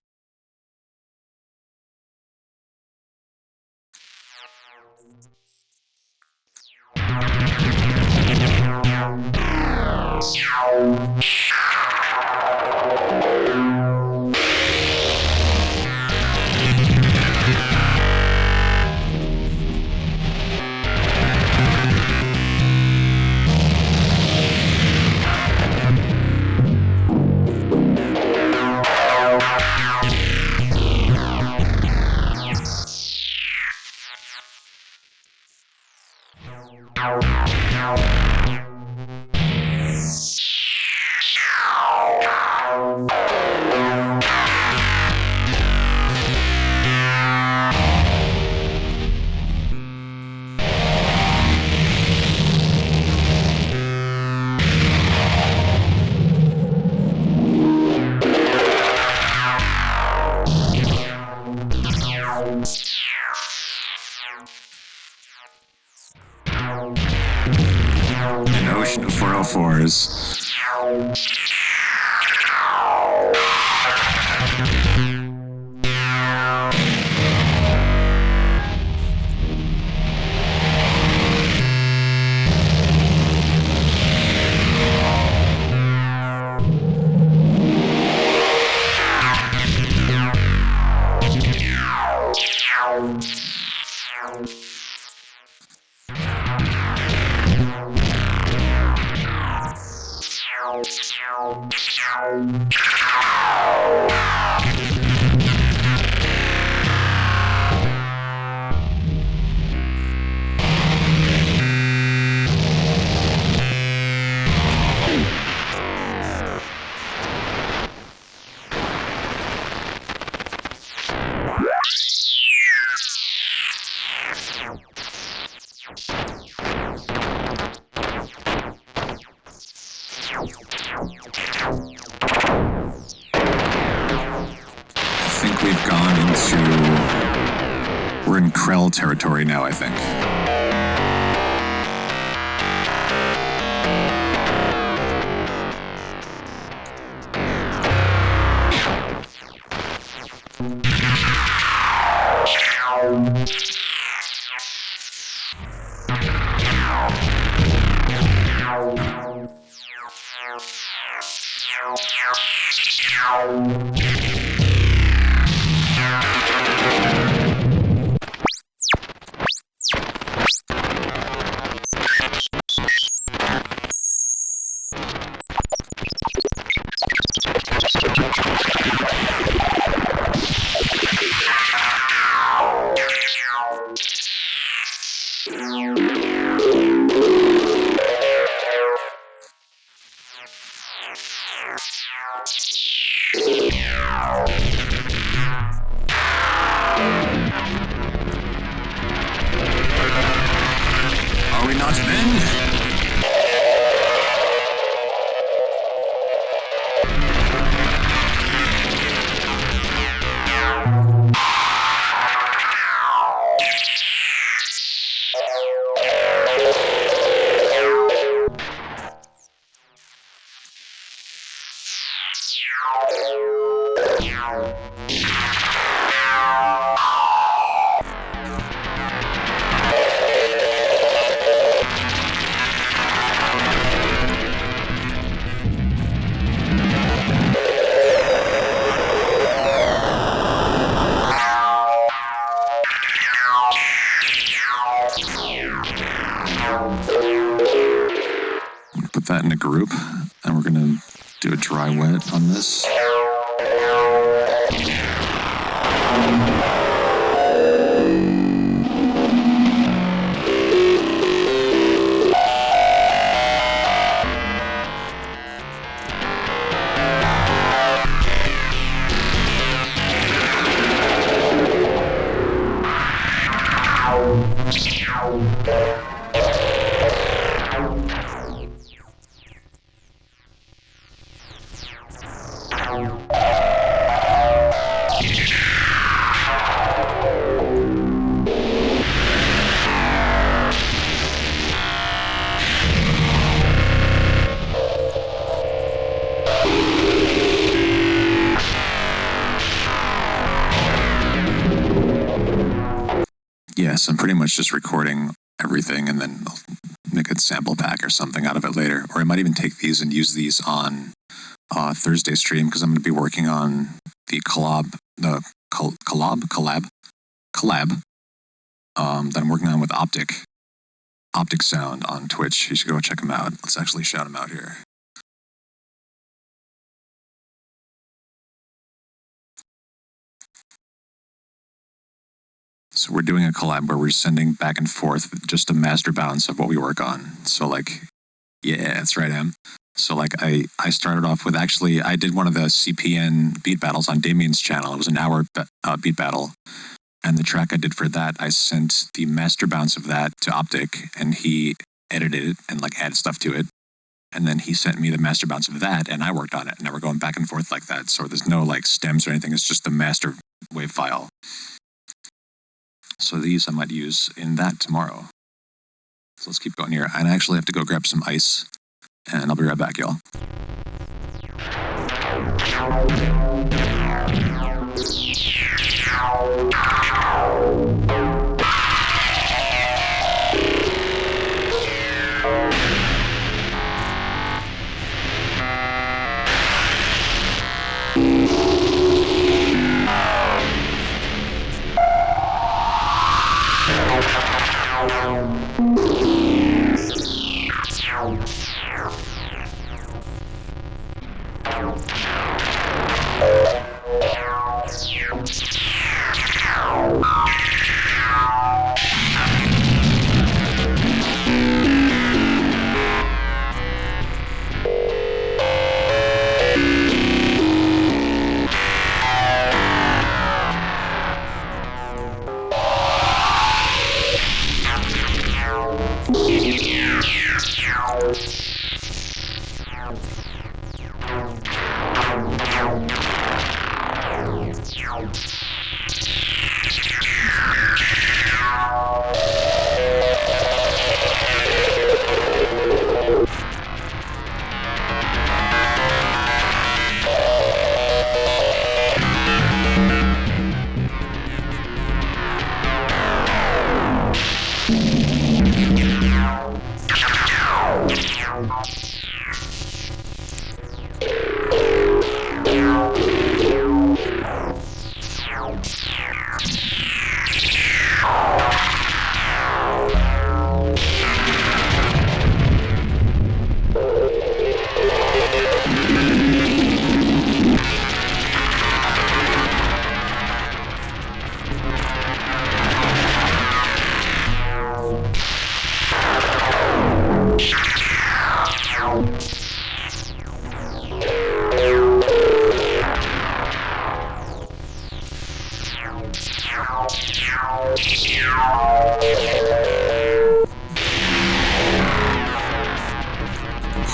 An ocean of 404s. We're in Krell territory now, I think. Are we not men? Put that in a group, and we're gonna do a dry wet on this. Yes, I'm pretty much just recording everything and then I'll make a sample pack or something out of it later. Or I might even take these and use these on Thursday stream because I'm going to be working on the collab that I'm working on with Optic Sound on Twitch. You should go check him out. Let's actually shout him out here. So we're doing a collab where we're sending back and forth just a master bounce of what we work on. So like, yeah, that's right, Em. So like I started off with I did one of the CPN beat battles on Damien's channel. It was an hour beat battle. And the track I did for that, I sent the master bounce of that to Optic and he edited it and like added stuff to it. And then he sent me the master bounce of that and I worked on it. And now we're going back and forth like that. So there's no like stems or anything. It's just the master wave file. So these I might use in that tomorrow. So let's keep going here. And I actually have to go grab some ice. And I'll be right back, y'all.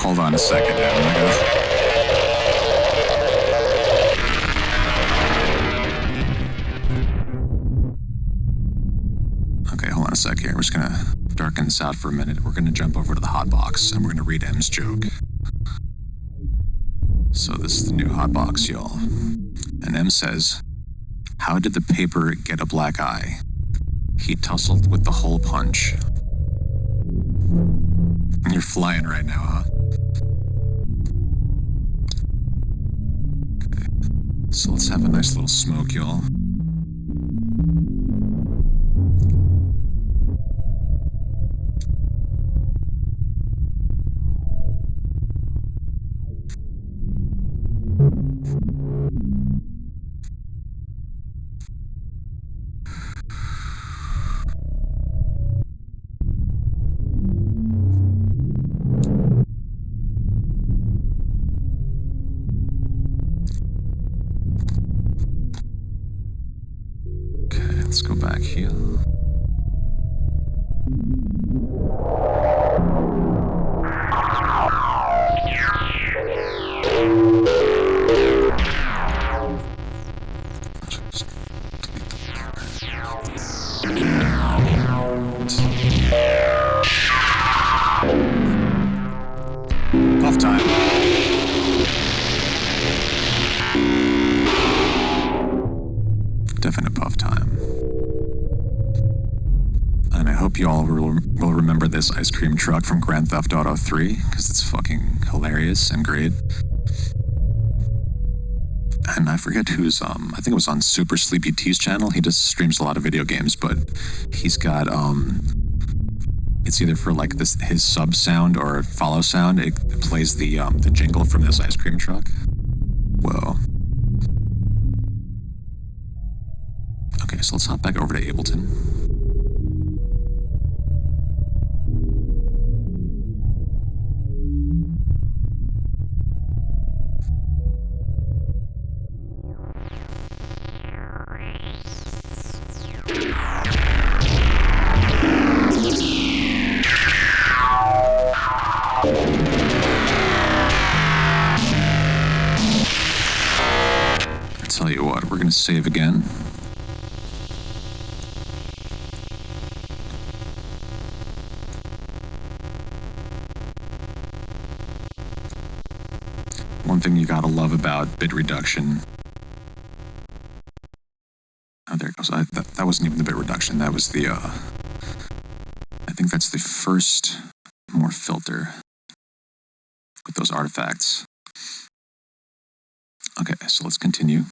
Hold on a second now. I'm not gonna... Okay, hold on a sec here. We're just gonna darken this out for a minute. We're gonna jump over to the hot box and we're gonna read M's joke. So this is the new hot box, y'all. And M says, "How did the paper get a black eye? He tussled with the hole punch." You're flying right now, huh? Okay. So let's have a nice little smoke, y'all. Let's go back here. Puff time. Definite puff time. And I hope you all will remember this ice cream truck from Grand Theft Auto 3, because it's fucking hilarious and great. And I forget who's, I think it was on Super Sleepy T's channel. He just streams a lot of video games, but he's got, it's either for like this, his sub sound or follow sound. It plays the jingle from this ice cream truck. Whoa. Okay, so let's hop back over to Ableton. Tell you what, we're gonna save again. One thing you gotta love about bit reduction. Oh, there it goes. That wasn't even the bit reduction. That was the, I think that's the first more filter with those artifacts. Okay, so let's continue.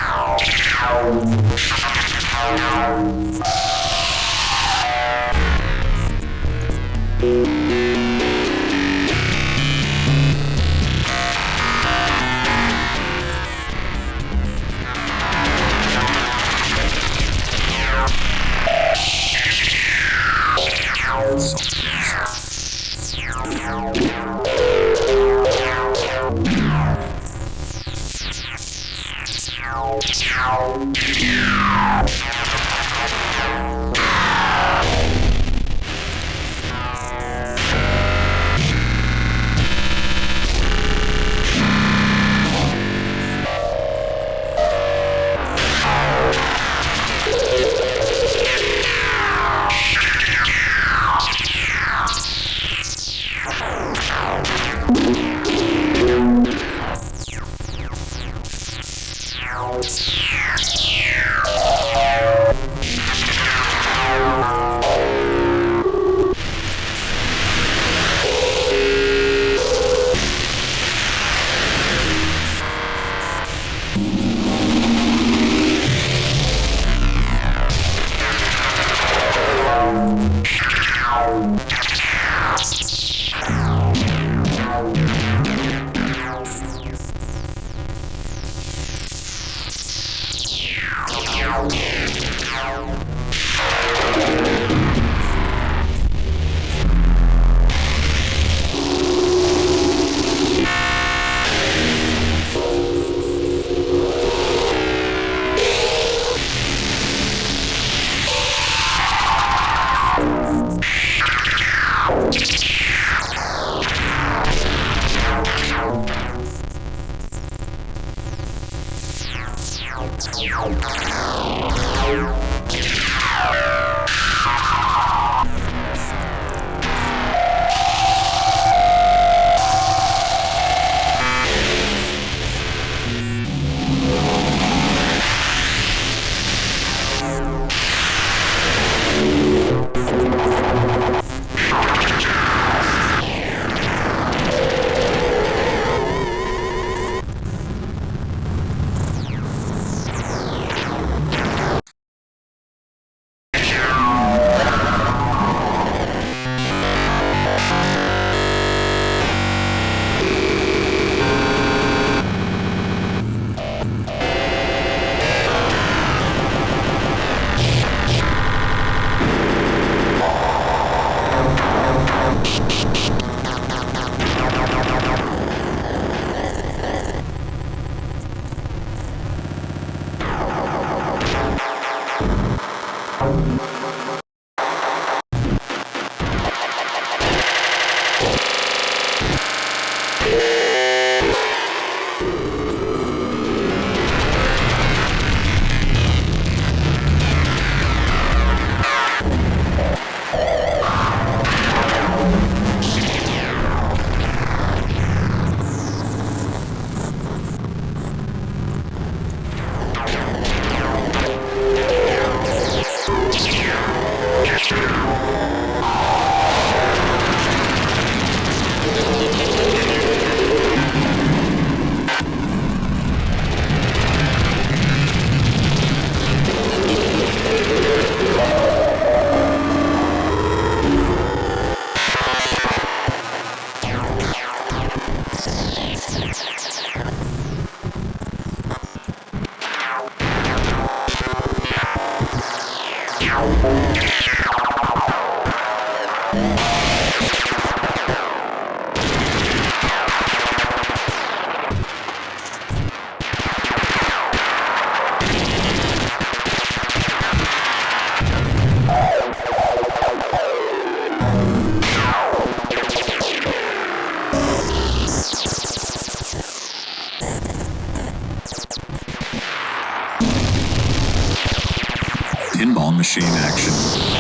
Ow. Pinball machine action.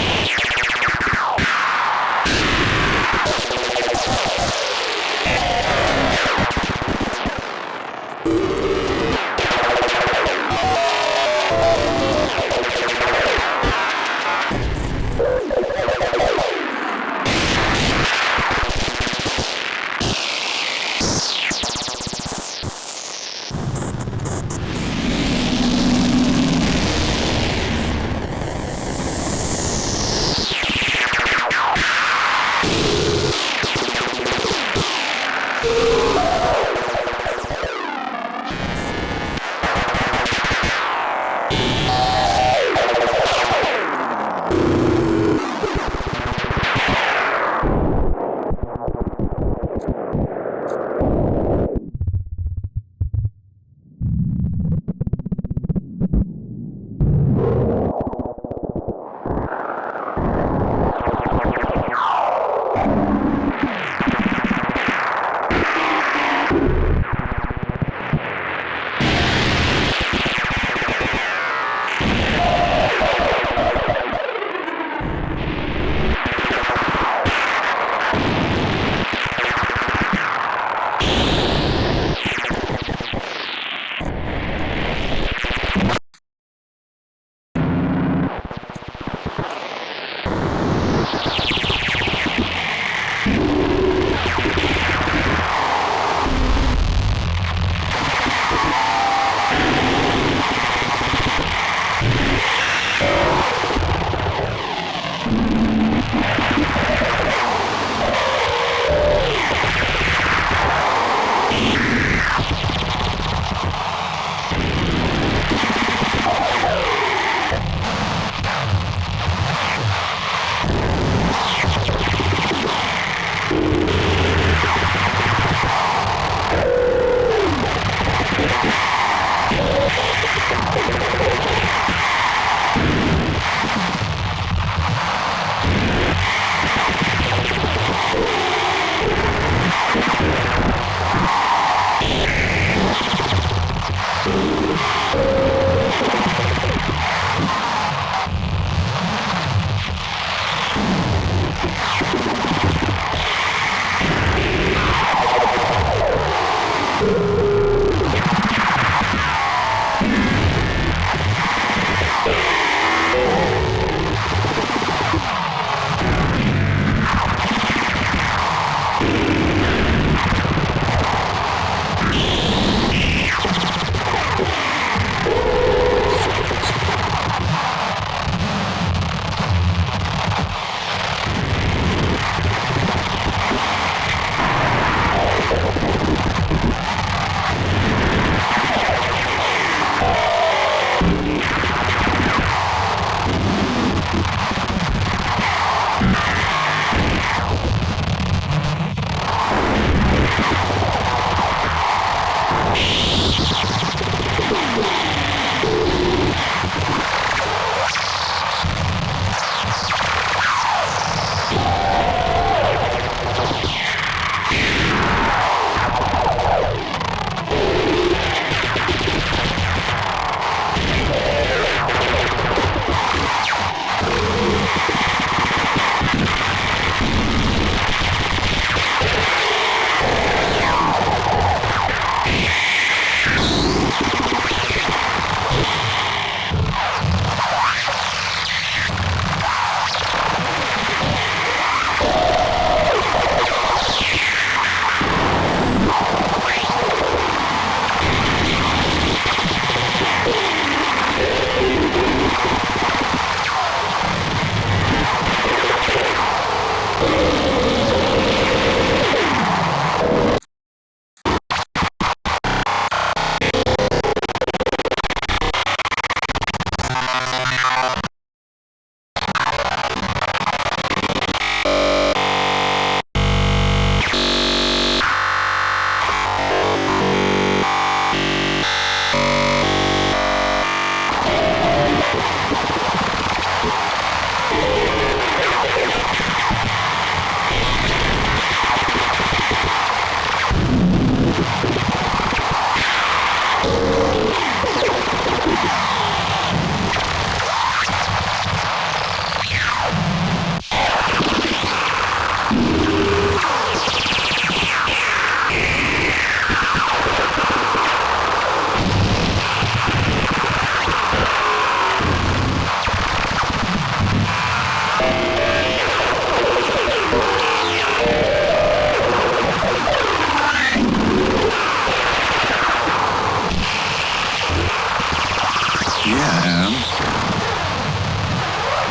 Yeah, I am.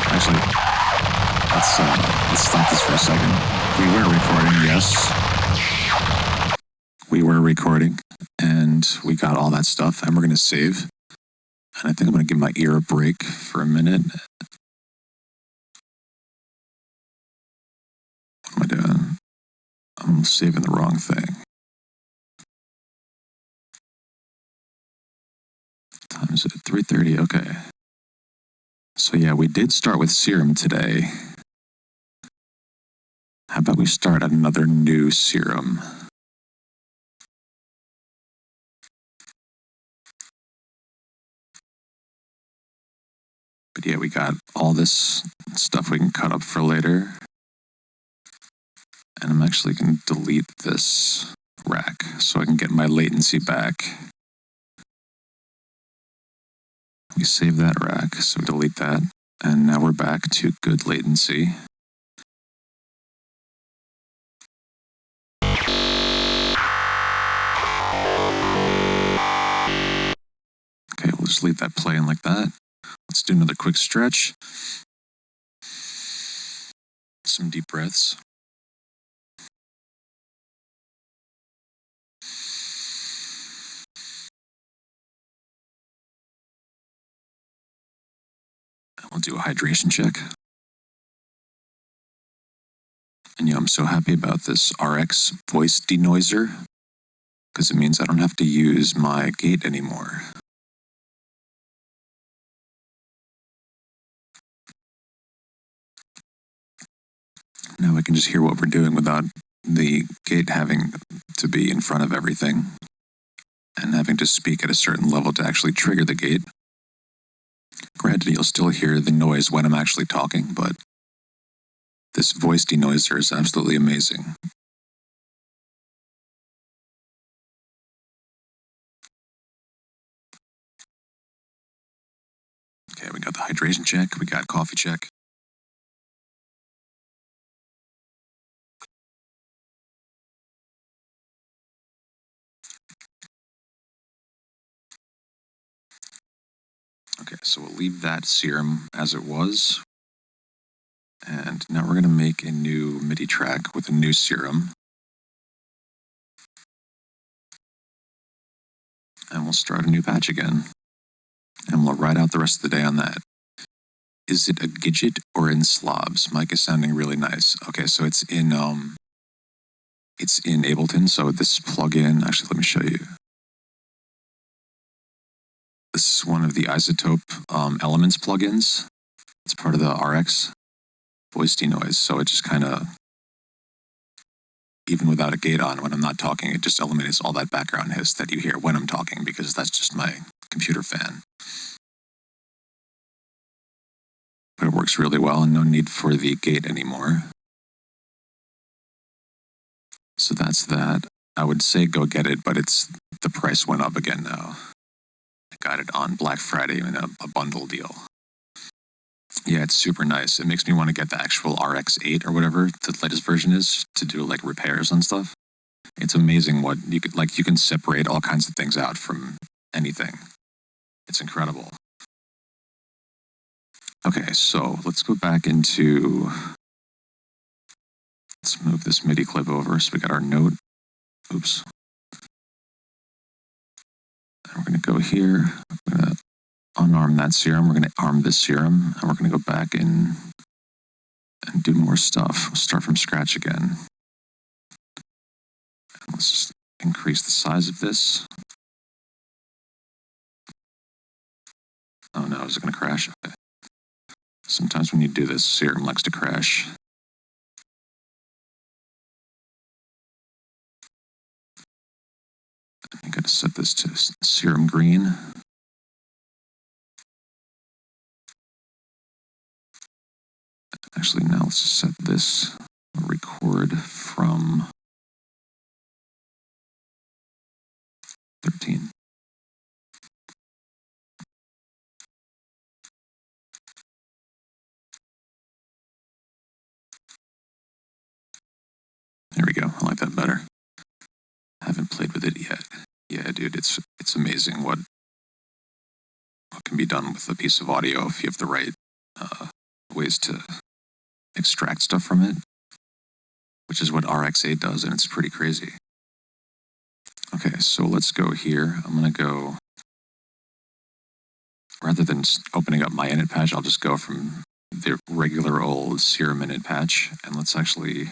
Actually, let's stop this for a second. We were recording, yes. We were recording, and we got all that stuff, and we're going to save. And I think I'm going to give my ear a break for a minute. What am I doing? I'm saving the wrong thing. What time is it? 3:30, okay. So yeah, we did start with Serum today. How about we start at another new Serum? But yeah, we got all this stuff we can cut up for later. And I'm actually going to delete this rack so I can get my latency back. We save that rack, so delete that. And now we're back to good latency. Okay, we'll just leave that playing like that. Let's do another quick stretch. Some deep breaths. We'll do a hydration check. And yeah, I'm so happy about this RX voice denoiser because it means I don't have to use my gate anymore. Now I can just hear what we're doing without the gate having to be in front of everything and having to speak at a certain level to actually trigger the gate. Granted, you'll still hear the noise when I'm actually talking, but this voice denoiser is absolutely amazing. Okay, we got the hydration check, we got coffee check. Okay, so we'll leave that Serum as it was. And now we're going to make a new MIDI track with a new Serum. And we'll start a new patch again. And we'll ride out the rest of the day on that. Is it a Gidget or in Slavs? Mike is sounding really nice. Okay, so it's in Ableton. So this plugin, actually, let me show you. This is one of the Isotope Elements plugins. It's part of the RX voice denoise. So it just kind of, even without a gate on, when I'm not talking, it just eliminates all that background hiss that you hear when I'm talking, because that's just my computer fan. But it works really well and no need for the gate anymore. So that's that. I would say go get it, but the price went up again now. I got it on Black Friday in a bundle deal. Yeah, it's super nice. It makes me want to get the actual RX-8 or whatever the latest version is to do like repairs and stuff. It's amazing what you could, like, you can separate all kinds of things out from anything. It's incredible. Okay, so let's go back into, let's move this MIDI clip over. So we got our note. Oops. And we're going to go here. We're going to unarm that Serum. We're going to arm this Serum. And we're going to go back in and do more stuff. We'll start from scratch again. Let's just increase the size of this. Oh no, is it going to crash? Okay. Sometimes when you do this, Serum likes to crash. I'm going to set this to Serum Green. Actually, now let's just set this record from 13. There we go. I like that better. I haven't played with it yet. Yeah, dude, it's amazing what what can be done with a piece of audio if you have the right ways to extract stuff from it, which is what RX8 does, and it's pretty crazy. Okay, so let's go here. I'm going to go, rather than opening up my init patch, I'll just go from the regular old Serum init patch, and let's actually,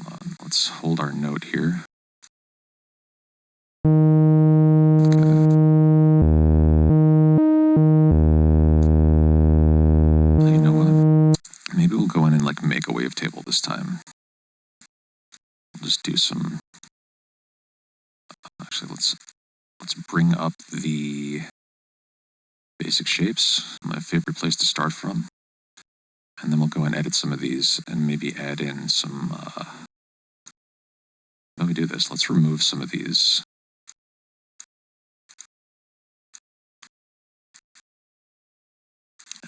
hold on, let's hold our note here. You know what? Maybe we'll go in and like make a wavetable this time. We'll just do some. Actually, let's bring up the basic shapes. My favorite place to start from, and then we'll go and edit some of these and maybe add in some. Let me do this. Let's remove some of these.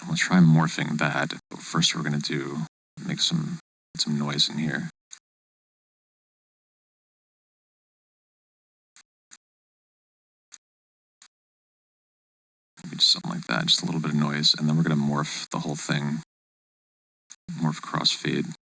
And we'll try morphing that. But first, we're going to make some noise in here. Maybe just something like that, just a little bit of noise, and then we're going to morph the whole thing. Morph crossfade.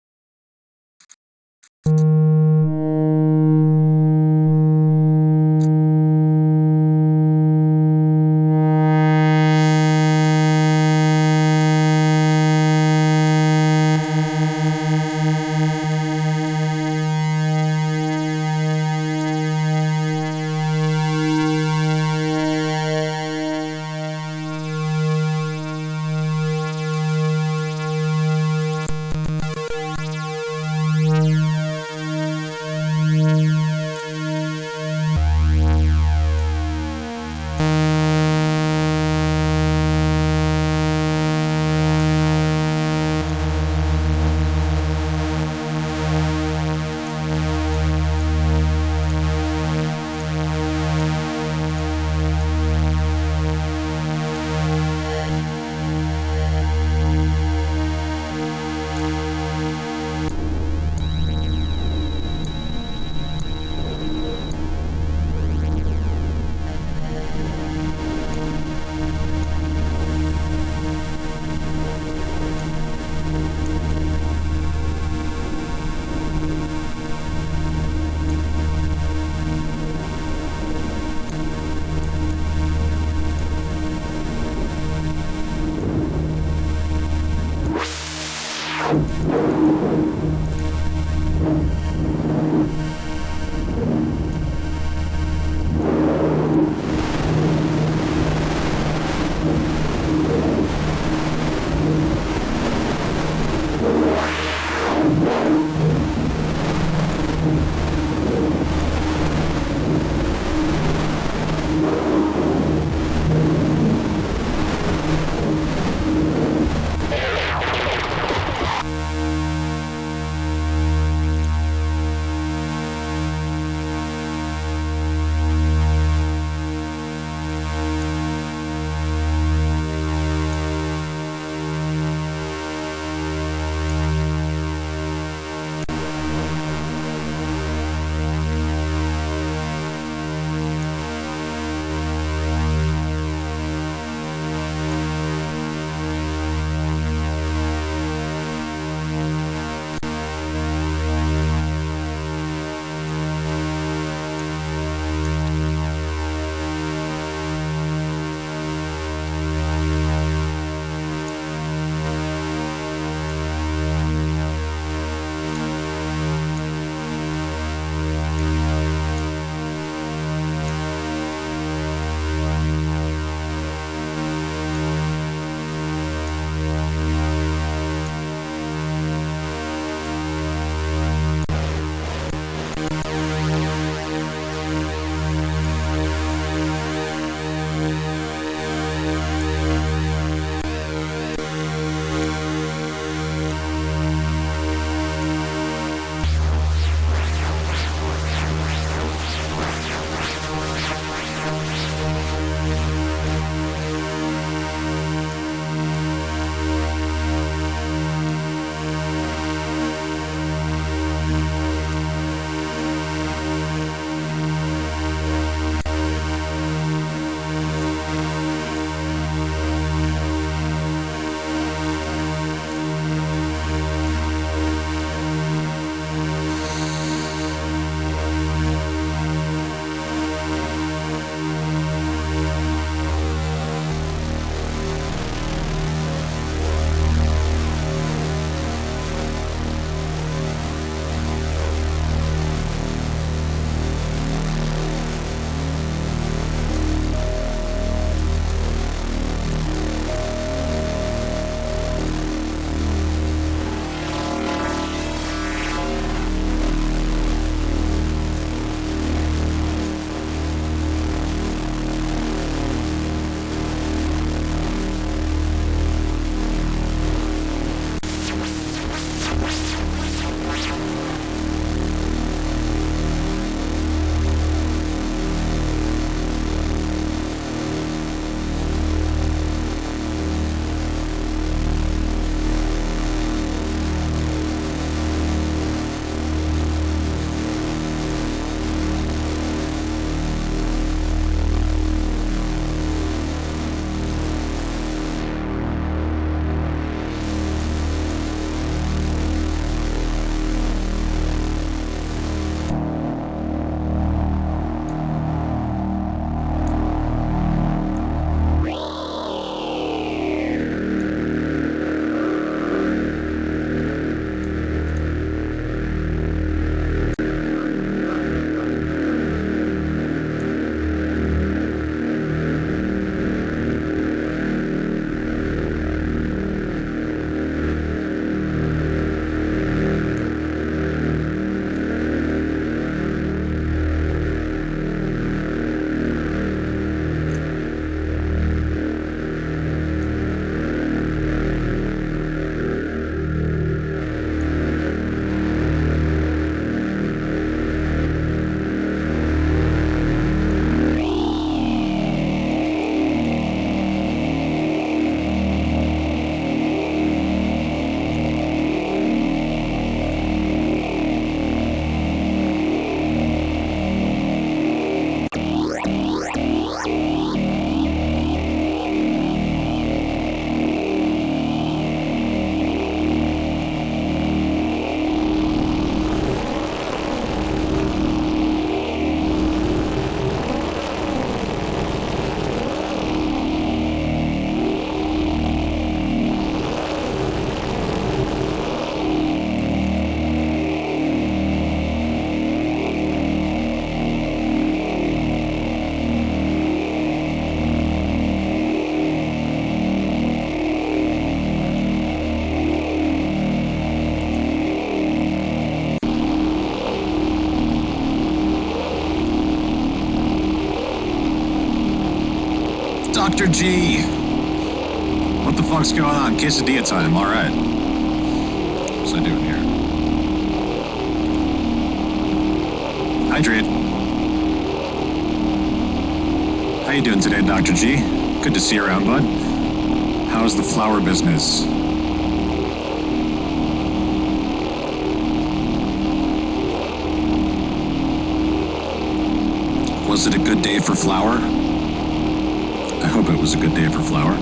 Dr. G! What the fuck's going on? Quesadilla time, alright. What's I doing here? Hydrate. How you doing today, Dr. G? Good to see you around, bud. How's the flower business? Was it a good day for flower? I hope it was a good day for flower.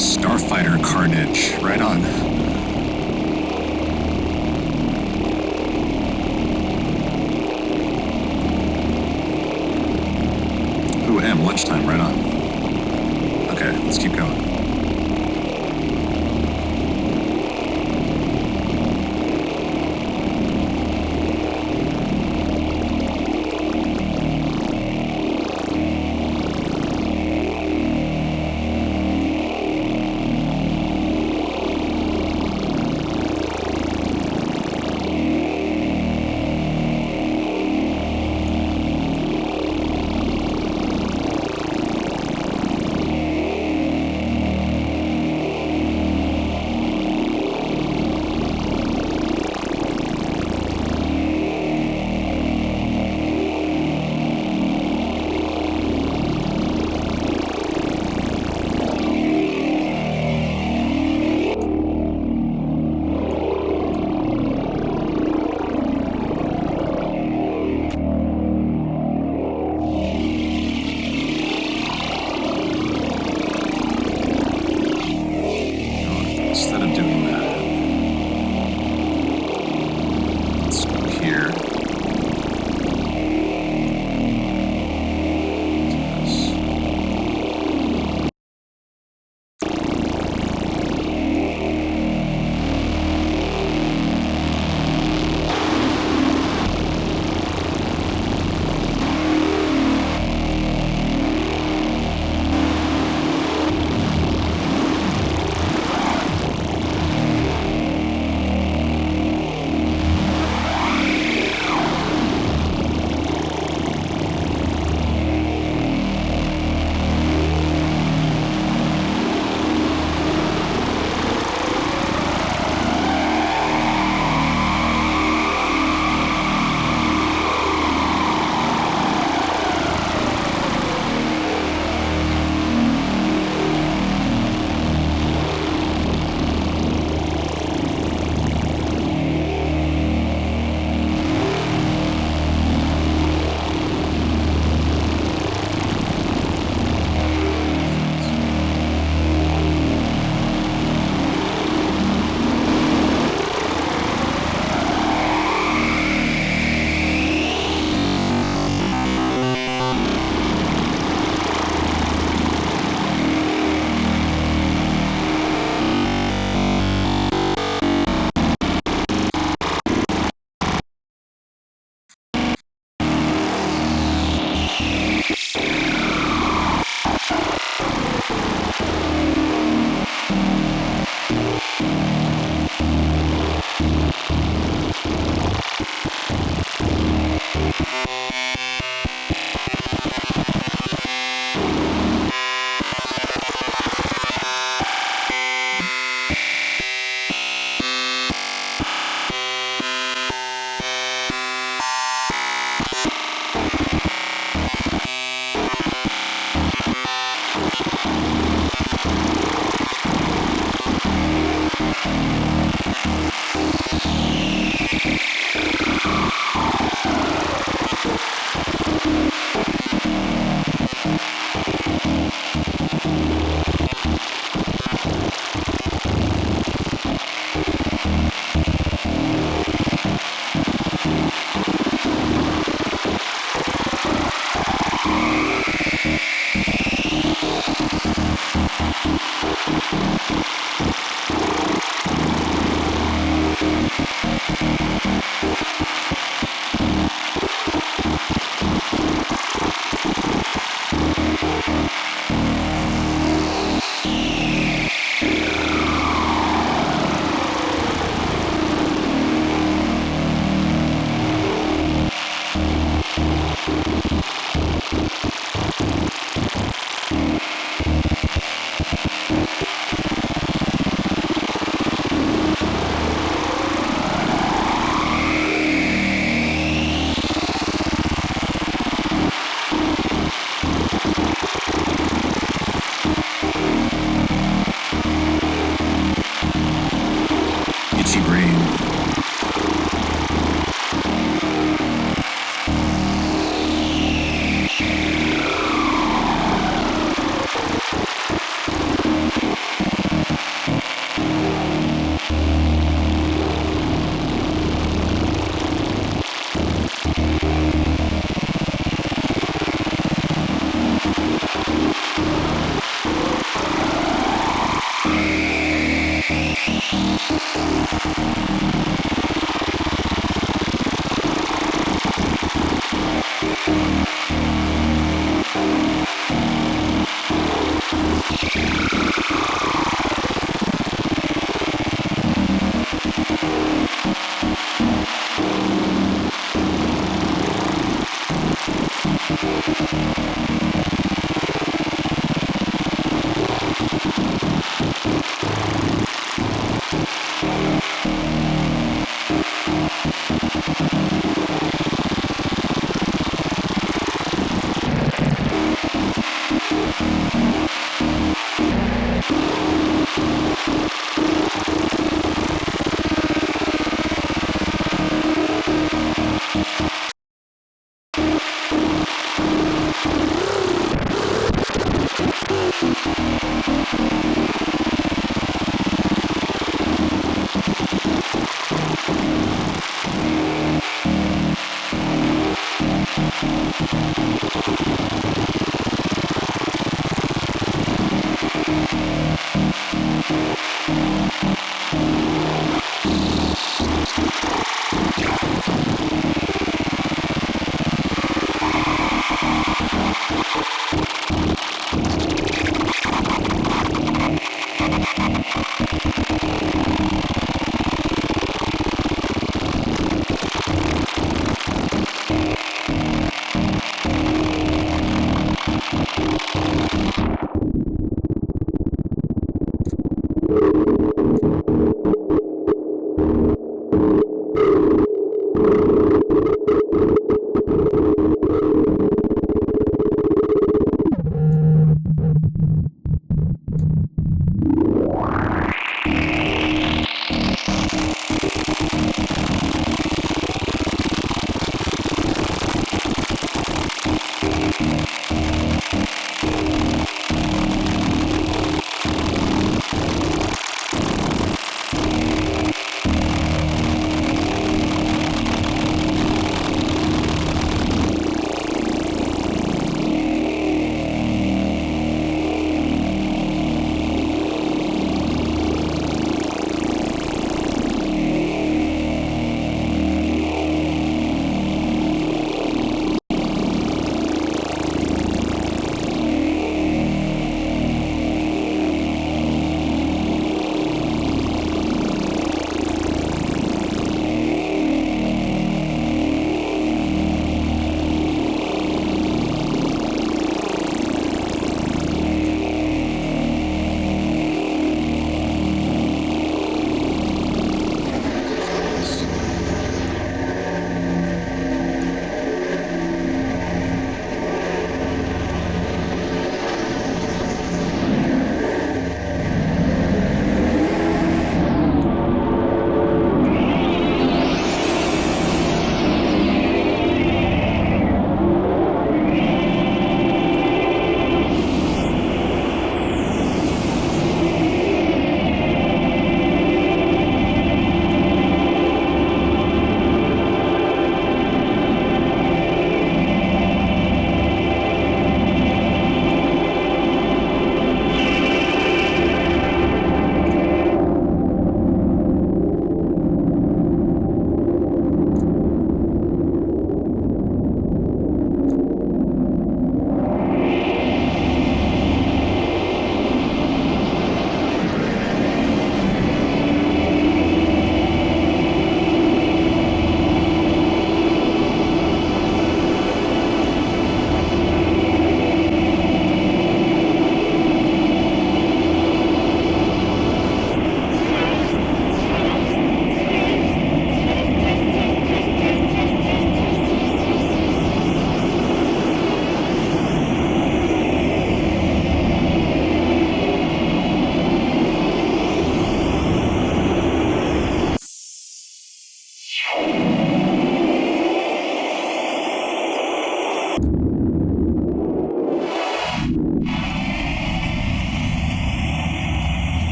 Starfighter carnage. Right on. Ooh, lunchtime. Right on. Okay, let's keep going.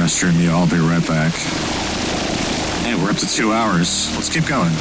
restroom. Yeah, I'll be right back. Hey, we're up to 2 hours. Let's keep going.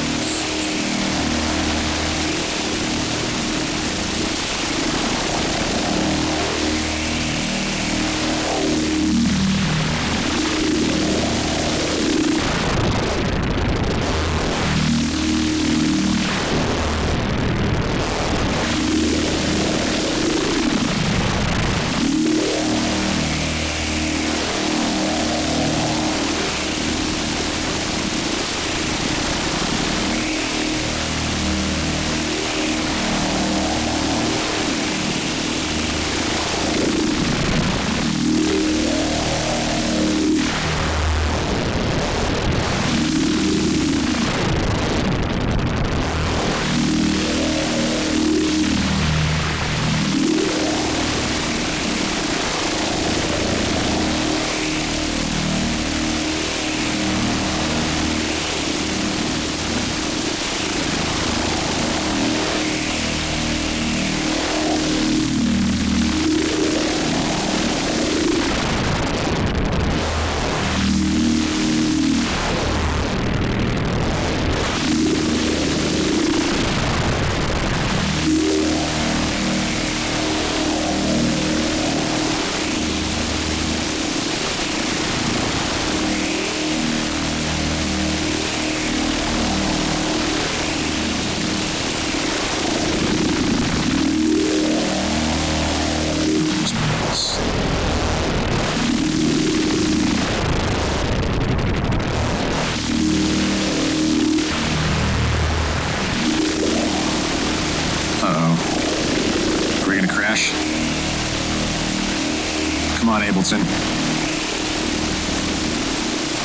Come on, Ableton.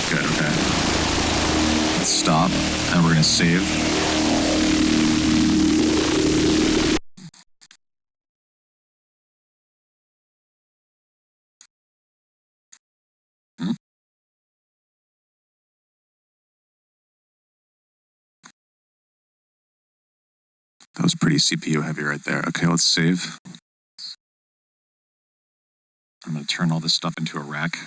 Good, okay. Let's stop, and we're gonna save. That was pretty CPU heavy right there. Okay, let's save. I'm going to turn all this stuff into a rack.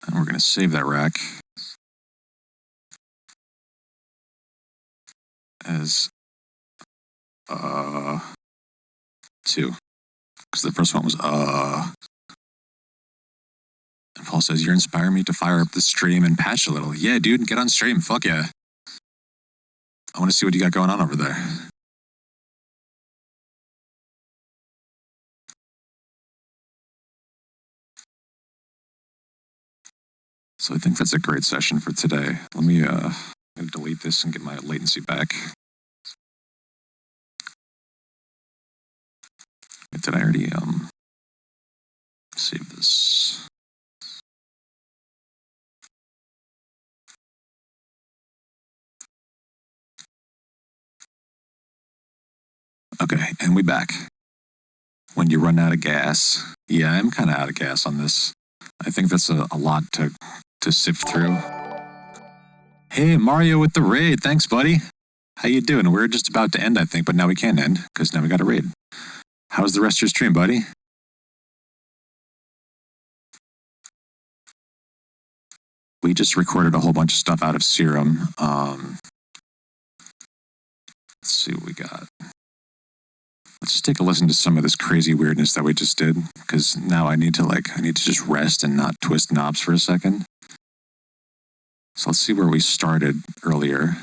And we're going to save that rack as 2. Because the first one was And Paul says, you're inspiring me to fire up the stream and patch a little. Yeah, dude, get on stream. Fuck yeah. I want to see what you got going on over there. So I think that's a great session for today. Let me delete this and get my latency back. Did I already save this? Okay, and we back. When you run out of gas. Yeah, I'm kind of out of gas on this. I think that's a lot to sift through. Hey, Mario with the raid. Thanks, buddy. How you doing? We're just about to end, I think, but now we can't end, because now we got a raid. How's the rest of your stream, buddy? We just recorded a whole bunch of stuff out of Serum. Let's see what we got. Let's just take a listen to some of this crazy weirdness that we just did, because now I need to just rest and not twist knobs for a second. So let's see where we started earlier.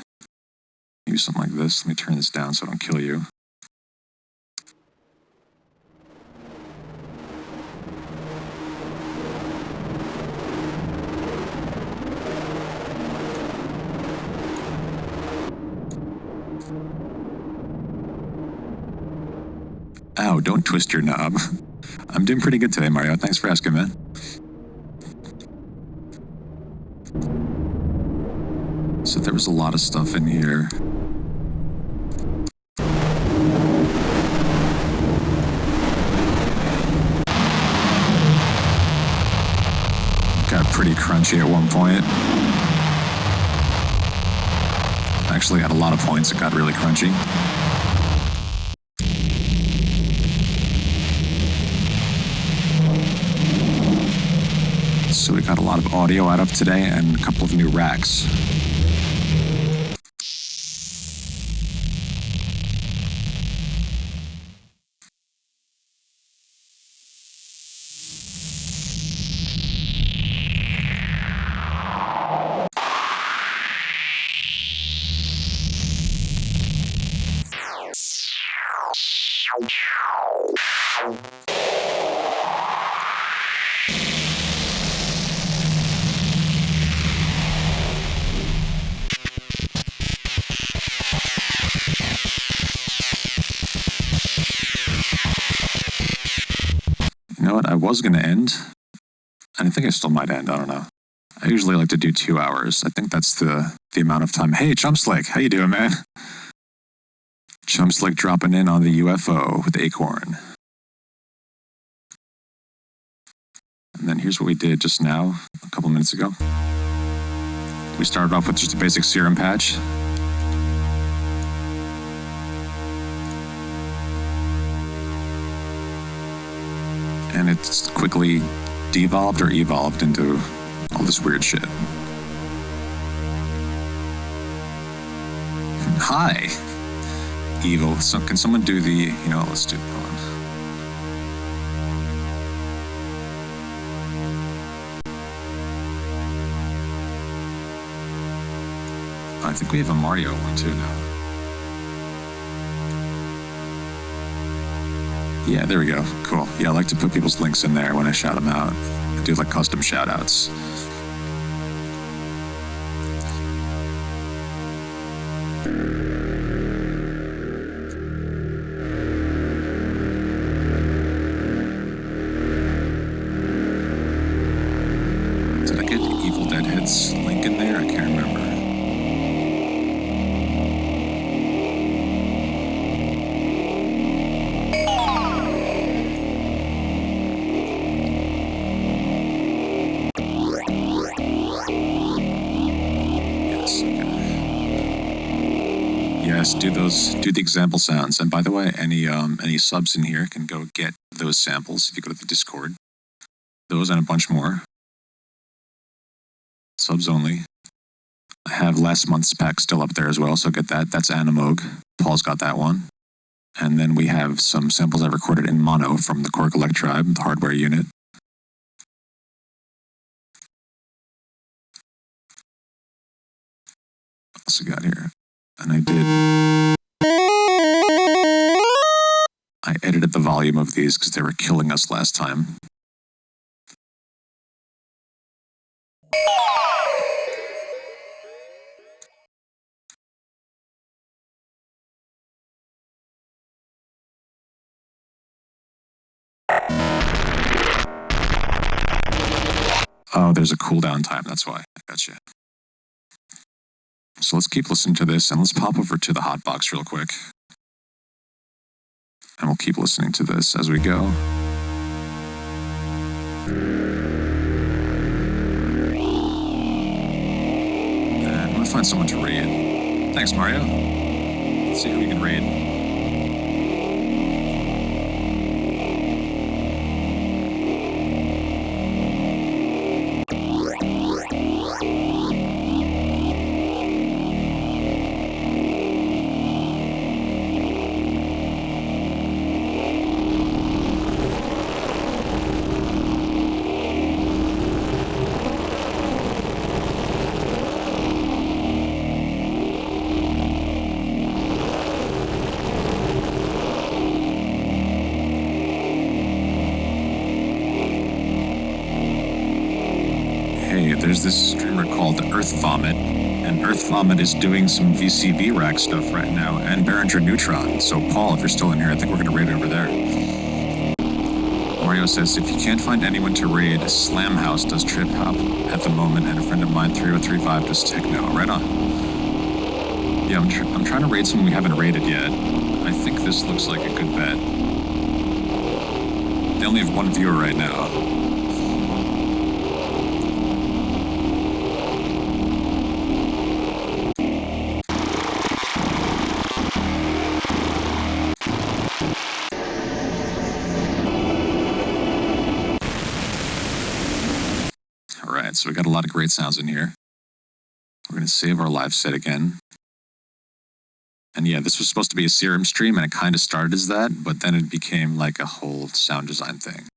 Maybe something like this. Let me turn this down so I don't kill you. Ow, don't twist your knob. I'm doing pretty good today, Mario. Thanks for asking, man. So there was a lot of stuff in here. Got pretty crunchy at one point. Actually, at a lot of points, it got really crunchy. Got a lot of audio out of today and a couple of new racks. You know what? I was going to end, and I think I still might end. I don't know. I usually like to do 2 hours. I think that's the amount of time. Hey, Chumpslick, how you doing, man? Chumpslick dropping in on the UFO with Acorn. And then here's what we did just now, a couple minutes ago. We started off with just a basic serum patch. And it's quickly devolved or evolved into all this weird shit. Hi, evil. So can someone do the, let's do the poem. I think we have a Mario one too now. Yeah, there we go. Cool. Yeah, I like to put people's links in there when I shout them out. I do like custom shout outs. Did I get the Evil Deadhead's link in there? I can't remember. Yes, do the example sounds. And by the way, any subs in here can go get those samples if you go to the Discord. Those and a bunch more. Subs only. I have last month's pack still up there as well, so get that. That's Animog. Paul's got that one. And then we have some samples I recorded in mono from the Korgalek tribe, the hardware unit. What else we got here? And I edited the volume of these because they were killing us last time. Oh, there's a cooldown time, that's why. I gotcha. So let's keep listening to this, and let's pop over to the hotbox real quick. And we'll keep listening to this as we go. And I'm gonna find someone to raid. Thanks, Mario. Let's see who we can raid. There's this streamer called Earth Vomit, and Earth Vomit is doing some VCV rack stuff right now, and Behringer Neutron. So Paul, if you're still in here, I think we're going to raid over there. Mario says, if you can't find anyone to raid, Slam House does trip hop at the moment, and a friend of mine, 3035, does techno. Right on. Yeah, I'm trying to raid someone we haven't raided yet. I think this looks like a good bet. They only have one viewer right now. so we got a lot of great sounds in here. We're going to save our live set again. And yeah, this was supposed to be a Serum stream, and it kind of started as that, but then it became like a whole sound design thing.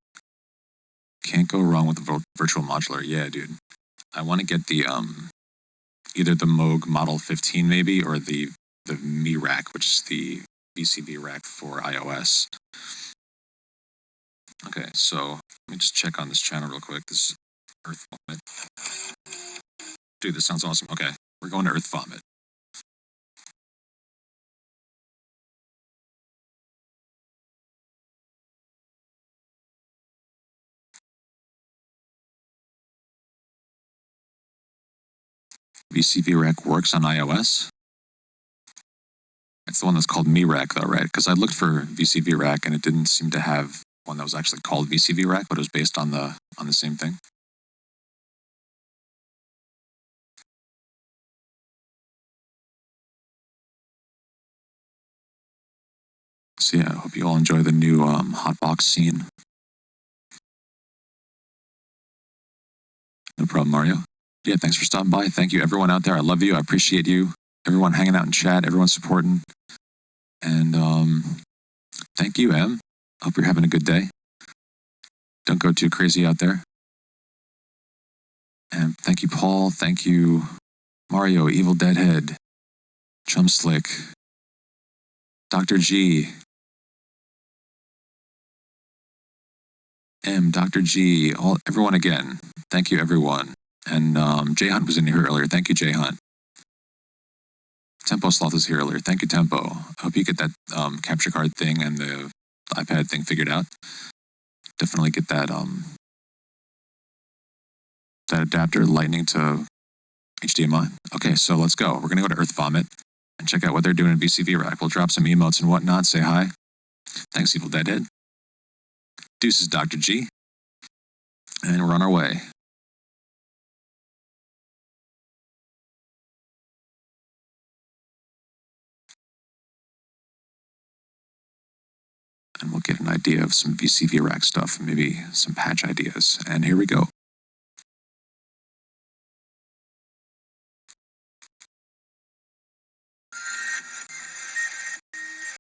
Can't go wrong with a virtual modular. Yeah, dude. I want to get the, either the Moog Model 15 maybe, or the Mi rack, which is the VCV rack for iOS. Okay, so let me just check on this channel real quick. This is Earth Vomit. Dude, this sounds awesome. Okay, we're going to Earth Vomit. VCV rack works on iOS. It's the one that's called Mi rack though, right? Because I looked for VCV rack and it didn't seem to have one that was actually called VCV rack, but it was based on the same thing. So yeah, I hope you all enjoy the new hotbox scene. No problem, Mario. Yeah, thanks for stopping by. Thank you, everyone out there. I love you. I appreciate you. Everyone hanging out in chat. Everyone supporting. And thank you, Em. Hope you're having a good day. Don't go too crazy out there. And thank you, Paul. Thank you, Mario, Evil Deadhead, Chum Slick, Dr. G, M, Dr. G, everyone again. Thank you, everyone. And Jay Hunt was in here earlier. Thank you, Jay Hunt. Tempo Sloth was here earlier. Thank you, Tempo. I hope you get that capture card thing and the iPad thing figured out. Definitely get that that adapter lightning to HDMI. Okay, so let's go. We're gonna go to Earth Vomit and check out what they're doing in VCV rack. We'll drop some emotes and whatnot. Say hi. Thanks, Evil Deadhead. Deuces, Dr. G. And we're on our way. And we'll get an idea of some VCV rack stuff, maybe some patch ideas. And here we go.